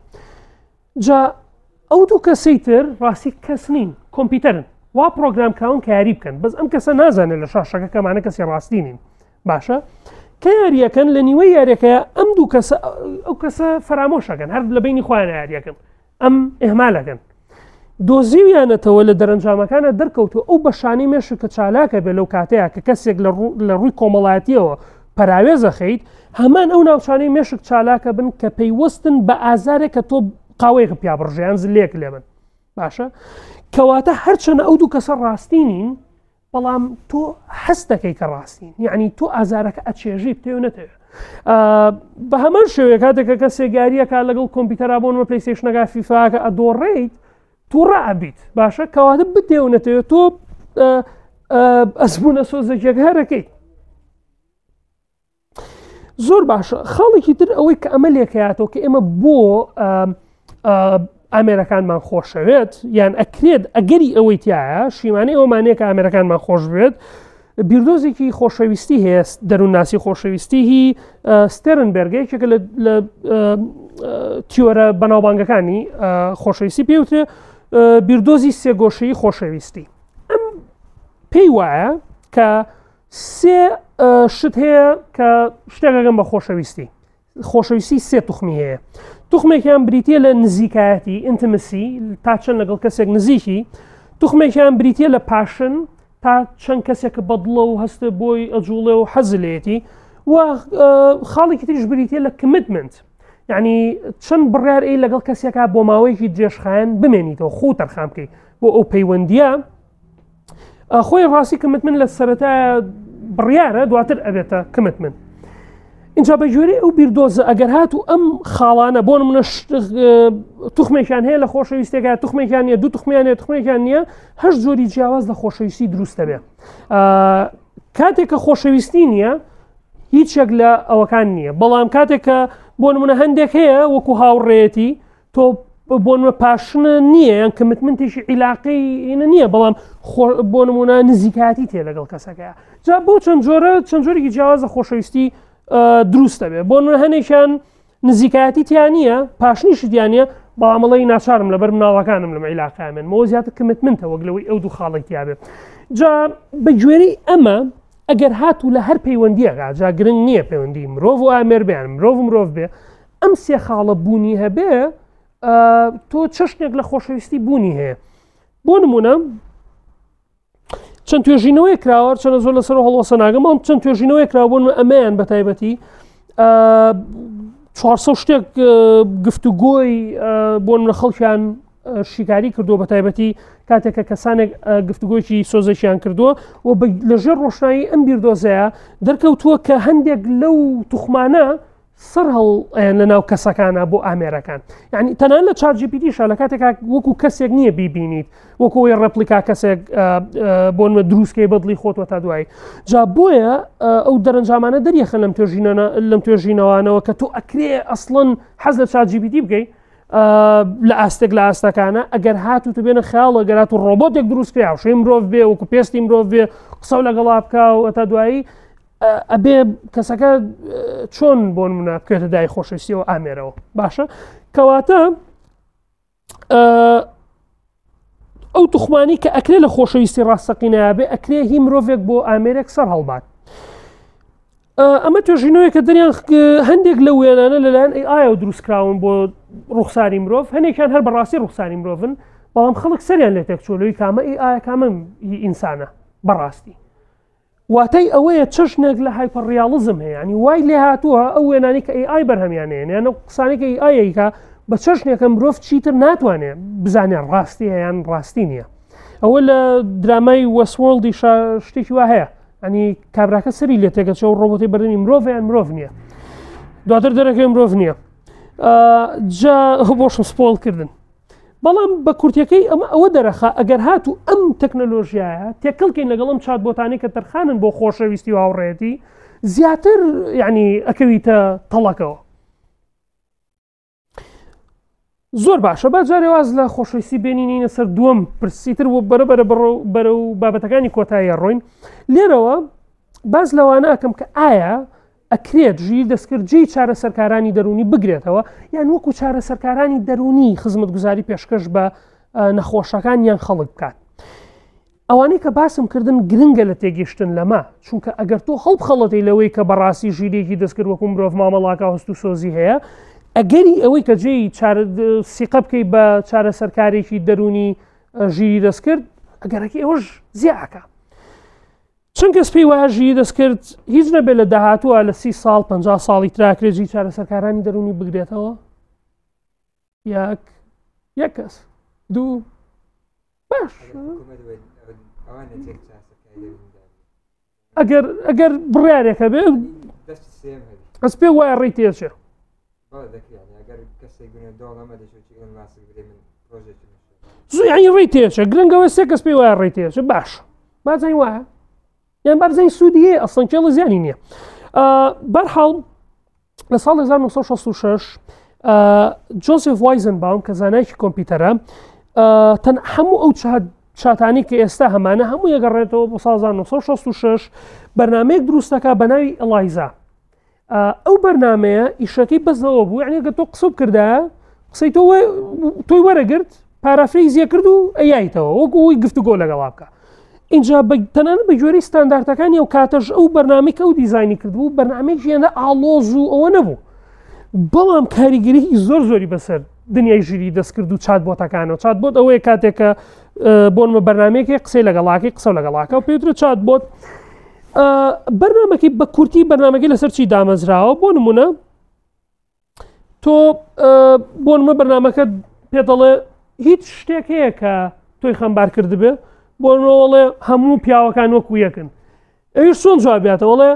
جا ئەو دوو کەسەی تر ڕاستی کەس نین کۆمپیوتەرن وا پرۆگرام کراون کە یاری بکەن بەس ئەم کەسە نازانێت لە شاشەکە کەمانە کەسی ڕاستی نین باشە کە یاریەکەن لە نیوەی یاریەکەیە ئەم دوو کەسە ئەو کەسە فەرامۆشەکەن هەر لە بینی خۆیانە یاریەکەن ئەم ئێهمالەکەن دۆزیویانەتەوە لە دەرەنجامەکانە دەرکەوتووە ئەو بەشانی مێشک کە چالاکە بێ لەو کاتەیە کە کەسێک لە ڕووی کۆمەڵایەتیەوە پەراوێزە خەیت هەمان ئەو ناوچانەی مێشک چالاکە بن کە پەیوەستن بە ئازارێک کە تۆ قاوەیەکە پیا بڕژیان زلێک لێ بن باشە کەواتە هەرچەنە ئەو دوو کەسە ڕاستی نین بەڵام تۆ هەست دەکەی کە ڕاستین یعنی تۆ ئازارەکە ئەچێژی بتێ و نەتەوێت بە هەمان شێوەیە کاتێکە کەسێک یاریەکە لەگەڵ کۆمپیوتەرا بۆنمە پلەیستێشنەکە فیفاکە ئەدۆڕێیت تو ڕائبیت باشە کەواتە بتێ و نەتەوێت تۆ ئەزبوونە سۆزێکێکە هەرەکەی زۆر باشە خاڵێکی تر ئەوەی کە ئەمە لێکەیاتەوە کە ئێمە بۆ ئامێرەکانمان خۆشەوێت یان ئەکرێت ئەگەری ئەوەی تایە شیمانەی ئەومانەیە کە ئامێرەکانمان خۆش بێت بیردۆزێکی خۆشەویستی هەیە دەروونناسی خۆشەویستی هی ستێرنبەرگێکێکە لە تیۆرە بەناوبانگەکانی خۆشەویستی پێوترێ بیردۆزی سێگۆشەی خۆشەویستی ئەم پێی وایە کە سێ شت هەیە کە شتێکەکەم بە خۆشەویستی سێ توخمی هەیە توخمێکیان بریتە لە نزیکایەتی ئینتمسی تا چەند لەگەڵ کەسێک نزیکی توخمێکیان بریتە لە پاشن تا چەند کەسێکە بەدڵە و هەستە بۆی ئەجوڵێ و حەزلێتی و خاڵێکی تریش بریتە لە کمیتمنت یعنی چەند بڕیار ئەی لەگەڵ کەسێکە بۆ ماوەیەکی درێژخایەن بمێنیتەوە خۆ تەرخام بکەیت بۆ ئەو پەیوەندیە خۆی ڕاستی کمیتمنت لە سەرەتا بڕیارە دواتر ئەبێتە کمیتمنت اینجا بە جۆرەی ئەو بیردۆزە ئەگەر هات و ئەم خاڵانە بۆ نمونە توخمێکیان هەیە لە خۆشەویستێکە توخمێکیان نیە دوو توخمیان هەیە توخمێکیان نییە هەشت جۆری جیاواز لە خۆشەویستی دروستە بێ کاتێککە خۆشەویستی نییە هیچێک لە ئەوەکان نییە بەڵام کاتێککە بۆ نمونە هەندێک هەیە وەکو هاوڕێتی تۆ بۆ نمونە پاشنە نییە یان کمیتمنتێکی عیلاقی نییە بەڵام بۆ نمونە نزیکاتی تێ لەگەڵ کەسەکەیە جا بۆ چەند جۆرێکی جیاواز لە خۆشەویستی دروستە بێ بۆ نمونە هەنێکیان نزیکایەتی تیان نییە پاشنیشی دیان نیە بەڵامەڵی ناچارم لەبەر مناڵەکانم لەم عیلاقە من مەوە زیاتر کمیتمنتە وەگلەوەی ئەو دوو خاڵێک تیا بێ جا بە گوێرەی ئەمە ئەگەر هاتوو لە هەر پەیوەندیەکە جا گرنگ نییە پەیوەندی مرۆڤ و ئامێر بێن مرۆڤ بێ ئەم سێ خاڵە بوونی هەبێ تۆ چەشنێک لە خۆشەویستی بوونی هەیە بۆ نمونە چەند توێژینەوەی کراوە چەند زۆر لەسەر هەڵوەسە ناگەم چەند توێژینەوەی کراوە بۆن ئەمەیان بە تایبەتی 400 شتێک گفتوگۆی بۆ منە خەڵکیان شیکاری کردووە بە تایبەتی کاتێککە کەسانێک گفتوگۆیکی سۆزەشیان کردووە و لەژێر ڕۆشنایی ئەم بیردۆزەیە دەرکەوتووە کە هەندێک لەو توخمانە سەر هەڵ لە ناو کەسەکانە بۆ ئامێرەکان یعنی تەنان لە چات جی پی تیشە لە کاتێکا وەکو کەسێک نییە بیبینیت وەکوی ڕپلیکا کەسێک بۆنمە دروستکەی بەدڵی خۆتوە تا دوایی جا بۆیە ئەو دەرەنجامانە دەریەخە لەم توێژینەوەانەوە کە تۆ ئەکرێ ئەسڵەن حەز لە چات جی پی تی بکەیت لە ئاستێک لە ئاستەکانە ئەگەر هاتوتە بێنە خیاڵ ئەگەرات و ڕۆبۆتێک دروستکرا شوێ مرۆڤ بێ وەکو پێستی مرۆڤ بێ قسە لەگەڵا بکە و تا دوایی ئەبێ کەسەکە چۆن بۆ نمونە بکرێتە دای خۆشەویستیەوە ئامێرەوە باشە کەواتە ئەو توخمانی کە ئەکرێ لە خۆشەویستی ڕاستەقینەیە بێ ئەکرێ هی مرۆڤێک بۆ ئامێرێک سەر هەڵبات ئەمە توێژینەوەی کە دەریان هەندێک لە وێنانە لەلایەن ئایا و دروستکراون بۆ ڕوخساری مرۆڤ هەندێکیان هەر بەڕاستی ڕوخساری مرۆڤن بەڵام خەڵک سەریان لێ تێکچۆلەوەی کامە ئایا کامە ئینسانە بەڕاستی واتای ئەوەیە چەشنێک لە هایپەڕیاڵزم هەیە ینی وای لێ هاتووە ئەو وێنانی کە ئای بەرهەمیانەیە یان ئەو قسانێکی ئایەکە بە چەشنێکە مرۆڤ چیتر ناتوانێت بزانێت ڕاستی هەیەیان ڕاستی نییە ئەوە لە درامای وەسوۆڵدی شتێکی وا هەیە ئەنی کابراکە سەری لێ تێکەچە و ڕۆبۆتی بەردەمی مرۆڤیان مرۆڤ نییە دواتر دەرەکەی مرۆڤ نییە جا بۆشم سپۆڵکردن بەڵام بە کورتەکەی ئەوە دەرەخە ئەگەر هاتوو ئەم تەکنەلۆژیایە تێکەڵکەین لەگەڵم چات بۆتانی کە تەرخانن بۆ خۆشەویستی و هاوڕێتی زیاتر یعنی ئەکەویتە تەڵەکەوە زۆر باشە با جارێ واز لە خۆشەویستی بینینە سەر دووەم پرسیتر بەرە و بابەتەکانی کۆتاییە ڕۆین لێرەوە باز لەوانە ئەکەم کە ئایا ئەکرێت ژیر دەستکردجی چارە سەرکارانی دەرونی بگرێتەوە یان وەکو چارە سەرکارانی دەرونی خزمەتگوزاری پێشکەش بە نەخۆشەکان یان خەڵک بکات ئەوانەی کە باسم کردن گرنگە لە تێگەیشتن لەمە چونکە ئەگەر تۆ هەڵبخەڵەتی لەوەی کە بەڕاستی ژیرێکی دەستکرد وەکو مرۆڤ مامەڵاکە هەست و سۆزی هەیە ئەگەری ئەوەی کە جێی سیقە بکەی بە چارە سەرکارێکی دەرونی ژیری دەستکرد ئەگەرەکە ئێوەش زیاکە چەند کەس پێی وایە ژیری دەستکرد هیچ نەبێت لە داهاتووە لە 30 ساڵ 50 ساڵی تراکرێژی چارە سەرکارانی دەرونی بگرێتەوە یەک کەس دوو باش ئەگەر بڕیارێکە بێ ئەس پێ وایە ڕێی تێچێ زوی ڕێی تێچە گرنگەوە سێ کەس پێی وایە ڕێی تێچە باش بازای وایە یان بارزای سوودیە ئەسڵەن کێڵە زیانی نییە بەرحاڵ لە ساڵ 1966 جۆزف وایزنباوم کە زانایکی کۆمپیوتەرە تەن هەموو ئەو چاتانی کە ئێستا هەمانە هەموو یەگەڕێتەوە بۆ ساڵ 1966 بەرنامەیەک دروستەکە بە ناوی ئەلایزا ئەو بەرنمەیە ئیشەکەی بەزەوە بوو یعنی گە تۆ قسە بکردایە قسەی تۆی وەرەگرت پارافرەیزیە کرد و ئەیایتەوە وەکوی گفتوگۆ لەگەڵا بکە اینجا تەنانەت بە جۆرەی ستانداردەکانی ئەو کاتەش ئەو بەرنامەی کە ئەو دیزاینی کردبوو بەرنامەی ژیانە ئاڵۆز و ئەوە نەبوو بەڵام کاریگەری زۆری بەسەر دنیای ژیری دەستکرد و چات بۆتەکانەوە چات بۆت ئەوەیە کاتێکە بۆنمە بەرنمەیەکی قسەی لەگەڵاکەی قسە لەگەڵاکە و پێوترە چات بۆت بەرنامەکەی بە کورتی بەرنامەکەی لەسەر چی دامەزراوە بۆ نمونە تۆ بۆ نمە بەرنامەکە پێ دەڵێ هیچ شتێک هەیە کە تۆی خەمبار کرد بێ بۆ نەوەڵێ هەموو پیاوەکان وەکو یەکن ئەوش چۆن جوابێتەوەڵێ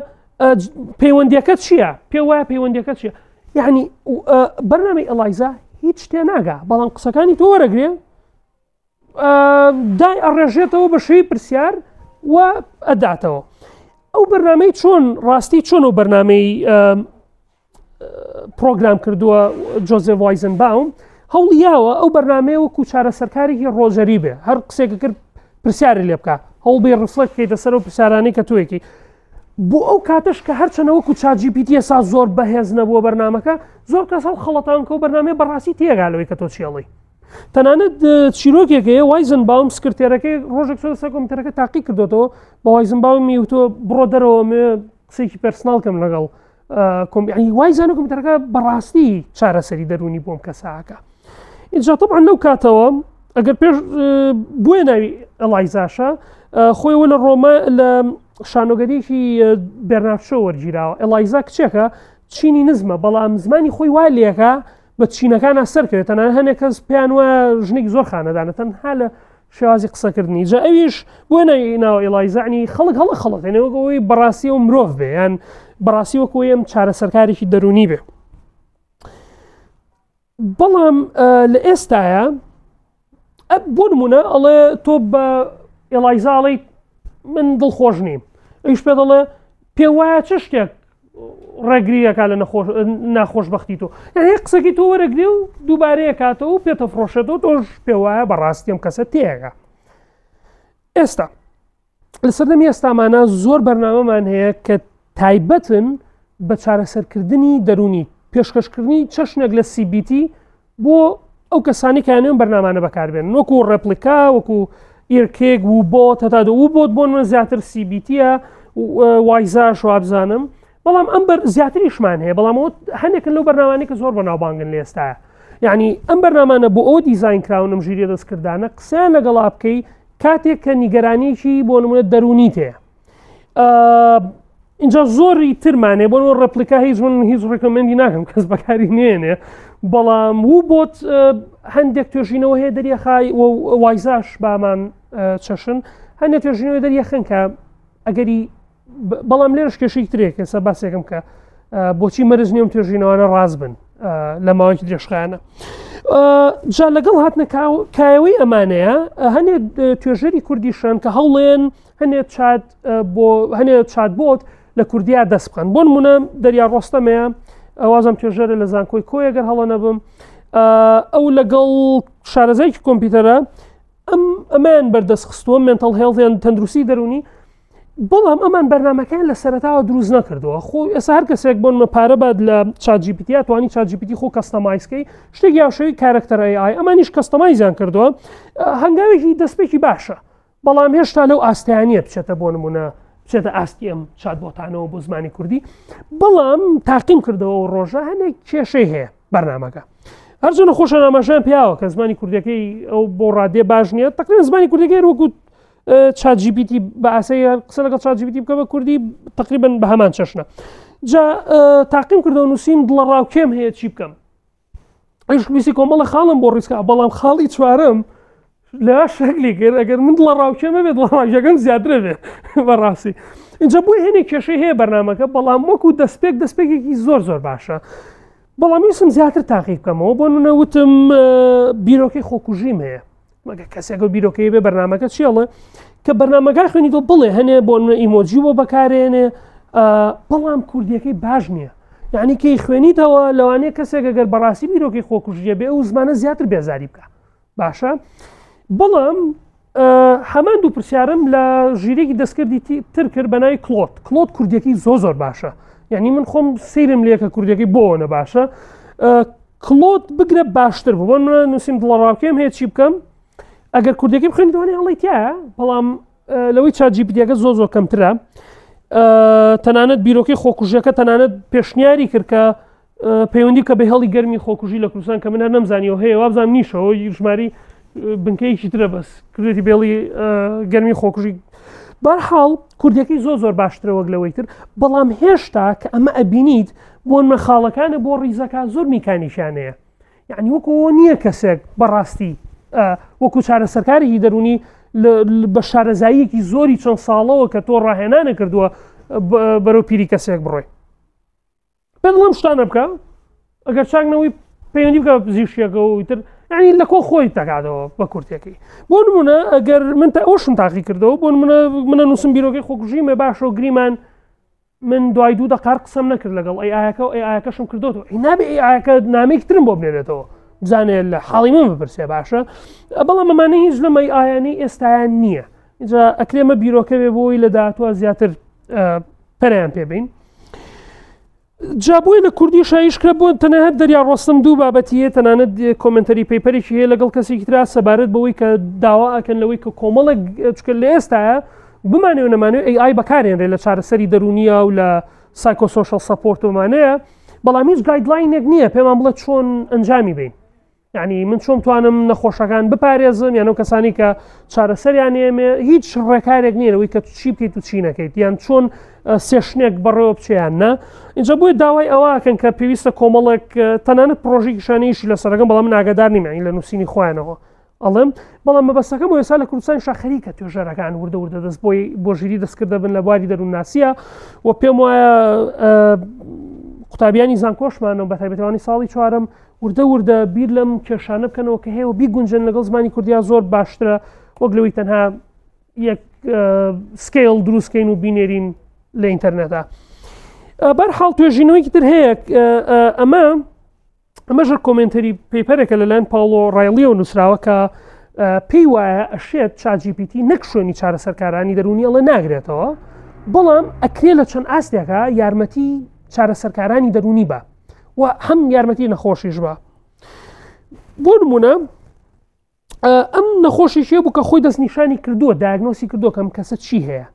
پەیوەندیەکە چییە پێ وایە پەیوەندیەکە چییە یعنی بەرنامەی ئەلایزا هیچ شتێ ناگا بەڵام قسەکانی تۆ وەرەگرێ دای ئەڕێژێتەوە بە شێوی پرسیار و ئەداتەوە ئەو بەرنامەی چۆن ڕاستی چۆن و بەرنامەی پرۆگرام کردووە جۆزف وایزنباوم هەوڵیاوە ئەو بەرنامەیە وەکو چارە سەرکارێکی ڕۆژەری بێ هەر قسێکە کرد پرسیاری لێ بکە هەوڵ بێ ڕفلەکت بکەیتە سەر و پرسیارانەی کە تۆیەکی بۆ ئەو کاتەش کە هەرچەنە وەکو چات جی پی تی ئێستا زۆر بەهێز نەبووە بەرنامەکە زۆر کەس هەڵخەڵەتان کە و بەرنامەیە بەڕاستی تێگالەوەی کە تۆ چێڵی تەنانەت چیرۆکێکەیە وایزنباوم سکرتێرەکەی ڕۆژێک چۆن سەر کۆمپیوتەرەکە تاقی کردوێتەوە بە وایزنباومی وتۆ بڕۆ دەرەوە قسێکی پەرسناڵکەم لەگەڵ وایزانە کۆمپیوتەرەکە بەڕاستی چارەسەری دەرونی بۆم کەساکە اینجا طبعا لەو کاتەوە ئەگەر پێش بۆیە ناوی ئەلایزاشە خۆیەوە لە ڕۆما لە شانۆگەریکی بێرنارد شۆ وەرگیراوە ئەلایزا کچێکە چینی نزمە بەڵام زمانی خۆی وا لێکە بە چینەکان ئاسەرکەوێت تەنانە هەنێک کەس پێیان وە ژنێکی زۆر خانەدانە تەنها لە شێوازی قسەکردنی جا ئەویش بۆ ناو ئێڵایزانی خەڵک هەڵە خەڵەتێنەوەەوەی بەڕاستی و مرۆڤ بێ یان بەڕاستی وەکەوەی ئەم چارەسەرکارێکی دەرونی بێ بەڵام لە ئێستاە بۆ نمونە ئەڵێ تۆ بە ئێڵایزاڵی من دڵخۆش نیم ئەویش پێ دەڵێ پێ وایە چ شتێک ڕێگریەکە لە ناخۆشبەختی تۆ یعنی قسەکی تۆ وەرەگری و دووبارەیە کاتەوە و پێتە فرۆشێتەوە تۆش پێ وایە بەڕاستی ئەم کەسە تێگە ئێستا لەسەردەمی ئێستامانە زۆر بەرنامەمان هەیە کە تایبەتن بە چارەسەرکردنی دەرونی پێشکەشکردنی چەشنێک لە CBT بۆ ئەو کەسانی کەیانێن بەرنامانە بەکاربێن وەکو ڕێپلیکا وەکو ئیرکێک و بۆت هەتا و بۆت بۆن زیاتر CBTە وایزاش و ئابزانم بەڵام ئەم زیاتریشمان هەیە بەڵام هەندێکن لەو بەرنامانی کە زۆر بەناوبانگن لە ئێستاە یعنی ئەم بەرنامانە بۆ ئەو دیزاین کراونم ژیری دەستکردانە قسەیان لەگەڵا بکەی کاتێک کە نیگەرانیکی بۆ نمونە دەرونی تەیە اینجا زۆری ترمانێ بۆ ڕەپلیکا هیچ من هیچ ڕێکۆمەندی ناکەم کەس بەکاری نێنێ بەڵام و بۆت هەندێک توێژینەوە هەیە دەریەخای وایزاش بامان چەشن هەندێک توێژینەوە دەریەخن کە ئەگەری بەڵام لێرش کێشەی ترێک ئێستا باسێکم کە بۆچی مەرج نیەم توێژینەوەانە ڕاز بن لە ماوەیەکی درێژخایانە جا لەگەڵ هاتنە کایەوەی ئەمانەیە هەنێک توێژەری کوردیشان کە هەوڵێن هەنێک چات بۆت لە کوردیا دەست بخەن بۆ نمونە دەریا ڕۆستەمەیە ئەوازم توێژەرە لە زانکۆی کۆی ئەگەر هەڵە نەبم ئەو لەگەڵ شارەزایکی کۆمپیوتەرە ئەمان بەردەستخستووە مێنتەڵ هێڵزیان تەندروستی دەرونی بەڵام ئەمان بەرنمەکان لە سەرەتاوە دروست نەکردەوە خۆ ئێستا هەر کەسێک بۆن پارە بەد لە ChatGPT توانی ChatGPT خۆ کەستەمایزکەی شتێکی یاوشەوی کارکتەر AI ئەمانیش کەستەمایزیان کردووە هەنگاوێکی دەستپێکی باشە بەڵام هێشتا لەو ئاستیانیە بچێتە بۆ نمونە بچێتە ئاستی ئەم چاتبۆتانەوە بۆ زمانی کوردی بەڵام تاقیم کردەوە و ڕۆژە هەنێک کێشەی هەیە بەرنمەکە هەرچۆن خۆشە نامەژیان پیاوە کە زمانی کوردەکەی ئەو بۆ ڕادێ باش نییە تقریبا زمانی کوردەکەی وەکو ChatGPT بە ئاسەیە قسە لەگەڵ ChatGPT بکە بە کوردی تقریبا بە هەمان چەشنە جا تاقیم کردەوە نووسیم دڵە ڕاوکێم هەیە چی بکەم ئەیش ویسی کۆمەڵە خاڵم بۆ ڕیسکە بەڵام خاڵی چوارم لە شەکلی کرد ئەگەر من دڵە ڕاوکێمە بێت دڵە ڕاوکێکەکەم زیاترە بێ بەڕاستی اینجا بۆی هێنێک کێشەی هەیە بەرنامەکە بەڵام وەکو دەستپێکێکی زۆر باشە بەڵام ویسم زیاتر تاقیق بکەمەوە بۆ نەوتم بیرۆکەی خۆکوژیم هەیە مەگە کەسێک بیرۆکەی بێ بەرنامەکە چیڵە کە بەرنامەکە خوێنی تۆ بڵێ هەنێ بۆ ئیمۆجی بۆ بەکارێنێ بەڵام کوردیەکەی باش نییە یعنی کەی خوێنیتەوە لەوانەیە کەسێک ئەگەر بەڕاستی بیرۆکەی خۆکوژیە بێ ئەو زمانە زیاتر بێزاری بکە باشە بەڵام هەمان دوو پرسیارم لە ژیرێکی دەستکردی تر کرد بە ناوی کلۆت کوردیەکەی زۆر باشە یعنی من خۆم سیرم لێکە کوردیەکەی بۆەوە باشە کلۆت بگرە باشتر بوو بۆ منە نووسیم دڵە ڕاوکێم هەیە چی بکەم ئەگەر کوردەکەی بخوێنی دوانێ هەڵی تایە بەڵام لەوەی ChatGPTەکە زۆر کەمترە تەنانەت بیرۆکەی خۆکوژیەکە تەنانەت پێشنیاری کرد کە پەیوەندی کە بە هەڵی گەرمی خۆکوژی لە کوردستان کە من هەر نەمزانیەوە هەیە وابزانم نیشەوە ژماری بنکەیەکی ترە بەس کردێتی بێڵی گەرمی خۆکوژی بەرحاڵ کوردەکەی زۆر باشترە وەک لەوەی تر بەڵام هێشتا کە ئەمە ئەبینیت بۆ مەخاڵەکانە بۆ ڕیزەکە زۆر میکانیشانەیە یعنی وەکەوە نییە کەسێک بەڕاستی وەکو چارەسەرکارێکی دەرونی بە شارەزاییەکی زۆری چەند ساڵەوە کە تۆ ڕاهێنانە کردووە بەرەو پیری کەسێک بڕۆی پێ دڵم شتانە بکە ئەگەر چاکنەوەی پەیوەندی بکە زیشتێکەوەی تر یعنی لە کۆ خۆی تەکاتەوە بە کورتێکی بۆ نمونە ئەگەر من ئەوشم تاقی کردەوە بۆ منە نووسم بیرۆکەی خۆکوژیمێ باشە گریمان من دوای 2 دقیقە قسەم نەکرد لەگەڵ ئایەکە و ئایەکەشم کردەوە نابێ ئایەکە نامێکی ترم بۆ بنێرێتەوە بزانێت لە حاڵی من بپرسێ باشە بەڵام ئەمانە هیچ لەمەی ئایانی ئێستایان نییە اینجا ئەکرێمە بیرۆکە بێ بۆی لە داهاتوە زیاتر پەریان پێبین جابووی لە کوردی شایشکرا بۆ تەنانەت دەریا ڕۆستەم دوو بابەتیە تەنانەت کۆمنتەری پەیپەرێکی هەیە لەگەڵ کەسێکی ترا سەبارەت بەوەی کە داوا ئەکەن لەوەی کە کۆمەڵێک چکە لە ئێستاە بمانێ نەمانێت AI بەکارێنرێ لە چارەسەری دەرونیە و لە سایکۆسۆشەل سەپۆرت ومانەیە بەڵام هیچ گایدلاینێک نییە پێمان بڵێت چۆن ئەنجامی بین یعنی من چۆن توانم نەخۆشەکان بپارێزم یان ئەو کەسانی کە چارەسەریان ئێمە هیچ ڕێکارێک نییەوەی کە چی بکەیت و چی نەکەیت یان چۆن سێشنێک بەڕێوە بچیان نە اینجا بۆی داوای ئەوەکەن کە پێویستە کۆمەڵێک تەنانەت پرۆژی شانەیەشی لەسەرەکەم بەڵام ناگەدار نیمانی لە نووسینی خۆیانەوە ئەڵێم بەڵام مەبەستەکەم بۆ ئێستا لە کوردستان خەریکە توێژەرەکان وردە دەست بۆ ژیری دەستکردە بن لە بواری دەروونناسیە و پێم وایە قوتابیانی زانکۆشمانەوە بە تایبەتەوانی ساڵی چوارم وردە بیر لەم کێشانە بکەنەوە کە هەیە و بیگونجن لەگەڵ زمانی کوردیا زۆر باشترە وەک لەوەی تەنها یەک سکیل دروستکەین و بینێرین لە ئینتەرنێتە. بەرحاڵ توێژینەوەیکی تر هەیە ئەمەژە کۆمنتەری پێپەرێکە لەلایەن پاڵۆ ڕایلیەوە نووسراوە کە پێی وایە ئەشێت ChatGPT نەک شوێنی چارەسەرکارانی دەرونی ئەڵێ ناگرێتەوە بەڵام ئەکرێ لە چەند ئاستێکە یارمەتی چارەسەرکارانی دەرونی بە و هەم یارمەتی نەخۆشیش بە. بۆ نمونە ئەم نەخۆشیشیە بوو کە خۆی دەستنیشانی کردووە دایگنۆسی کردووە کەم کەسە چی هەیە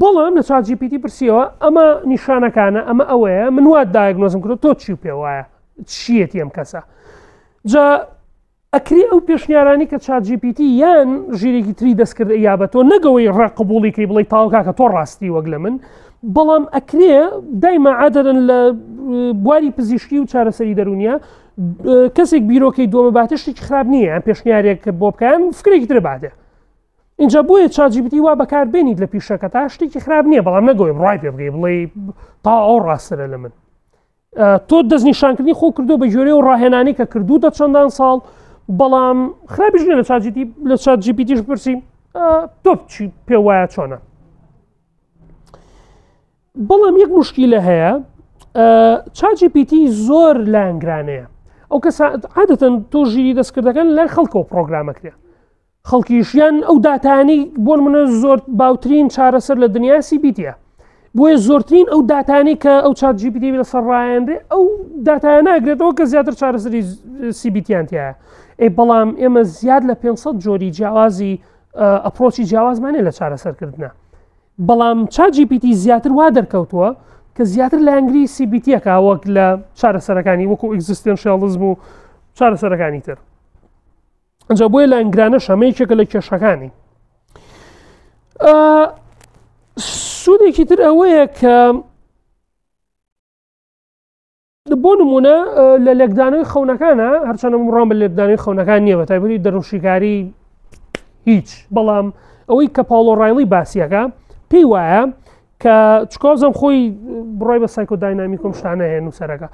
بەڵام لە ChatGPT پرسیەوە ئەمە نیشانەکانە ئەمە ئەوەیە من وات دایگنۆزم کردو تۆ چی پێ وایە چیەتی ئەم کەسە جا ئەکری ئەو پێشنیارانی کە ChatGPT یان ژیرێکی تری دەستکرد یابەتەوە نەگەوەی ڕقبوڵیکەی بڵێ تاوکاکە تۆ ڕاستی وەک لە من بەڵام ئەکرێ دایما عادەن لە بواری پزیشکی و چارەسەری دەرونیە کەسێک بیرۆکەی دووەمە باتە شتێکی خراپ نییە ئەم پێشنیارێک بۆ بکەن فکرێکی تر باتێ اینجا بۆیە ChatGPT وا بەکاربێنیت لە پیشەکە تا شتێکی خراپ نییە بەڵام نەگەوەی ڕای پێ بگەی بڵێ تا ئەو ڕاستەرە لە من تۆ دەستنیشانکردنی خۆ کردو بە ژێرەی و ڕاهێنانی کە کردوتە چەندان ساڵ بەڵام خراپیش نییە لە ChatGPTش پرسی تۆ چی پێ وایە چۆنە بەڵام یەک مشکیلە هەیە ChatGPT زۆر لایەنگرانەیە ئەو کەس عادەتەن تۆ ژیری دەستکردەکان لای خەڵکەوە پرۆگرامەکرێ خەڵکیشیان ئەو داتانی بۆ منە زۆر باوترین چارەسەر لە دنیا CBTە بۆیە زۆرترین ئەو داتانی کە ئەو ChatGPT لەسەر ڕایەندێ ئەو داتایە ناگرێتەوە کە زیاتر چارەسەری CBTیانتیایە بەڵام ئێمە زیاد لە 500 جۆری جیاوازی ئەپرۆچی جیاوازمانێ لە چارەسەرکردنە بەڵام ChatGPT زیاتر وا دەرکەوتووە کە زیاتر لە ئەنگری CBTەکە وەک لە چارەسەرەکانی وەکو ئێگزیستێنشیالیزم و چارەسەرەکانی تر ئەنجا بۆیە لە ئەنگرانە شەمەیەکێکە لە کێشەکانی سوودێکی تر ئەوەیە کە بۆ نمونە لە لێکدانەوەی خەونەکانە هەرچەندە ڕام بە لێکدانەوەی خەونەکان نییە بە تایبەتی دەروونشیکاری هیچ بەڵام ئەوەی کە پاڵۆ ڕایلی باسیەکە پێی وایە کە چکۆزم خۆی بڕای بە سایکۆداینامیکۆم شتانە هەیە نووسەرەکە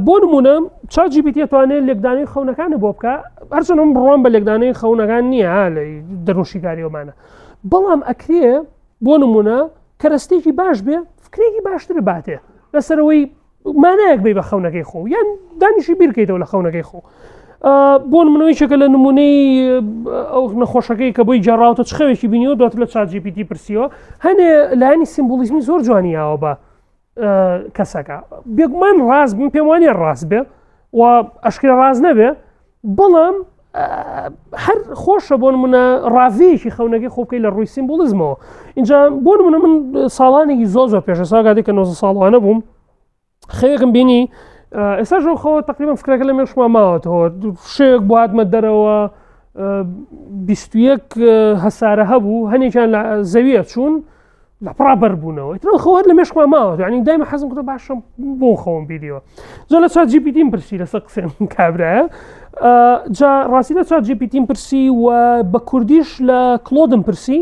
بۆ نمونە ChatGPT توانێت لێکدانەوەی خەونەکانە بۆ بکە هەرچەندە بڕام بە لێکدانەوەی خەونەکان نییە لە دەروونشیکاریەوەمانە بەڵام ئەکرێ بۆ نمونە کەرەستێکی باش بێ فکرێکی باشتر باتێ لەسەرەوەی مانایەک بێ بە خەونەکەی خۆ یان دانیشی بیرکەیتەوە لە خەونەکەی خۆ بۆ نمونەوەیشەکە لە نمونەی ئەو نەخۆشەکەی کە بۆی جاڕاوتە چ خەوێکی بینیەوە دواتر لە ChatGPT پرسیەوە هەنێ لایانی سیمبۆلیزمی زۆر جوانیاوە بە کەسەکە بێگومان ڕاست بن پێم وانیە ڕاست بێ و ئەشکرا ڕاست نەبێ بەڵام هەر خۆشە بۆ نمونە ڕاوەیەکی خەونەکەی خۆ بکەی لە ڕووی سیمبۆلیزمەوە اینجا بۆ نمونە من ساڵانێکی زۆر پێشە ساگاتێک کە 90 ساڵوانە بووم خەوێکم بینی ئێستا ژۆ خەوە تقریبا فکرەکە لە مێشما ماوەتەوە شێک بۆ هاتمە دەرەوە 21 هەسارە هەبوو هەنێکیان لە زەویە چوون لە پڕابەر بوونەوە ئیترەوە خەوەت لە مێشما ماوەتەوە ینی دایمە حەزم کردە باشم بۆ خەوم بیدیەوە جا لە ChatGPT پرسی لەسەر قسەم کابرایە جا ڕاستی لە ChatGPT پرسی و بە کوردیش لە کلۆدم پرسی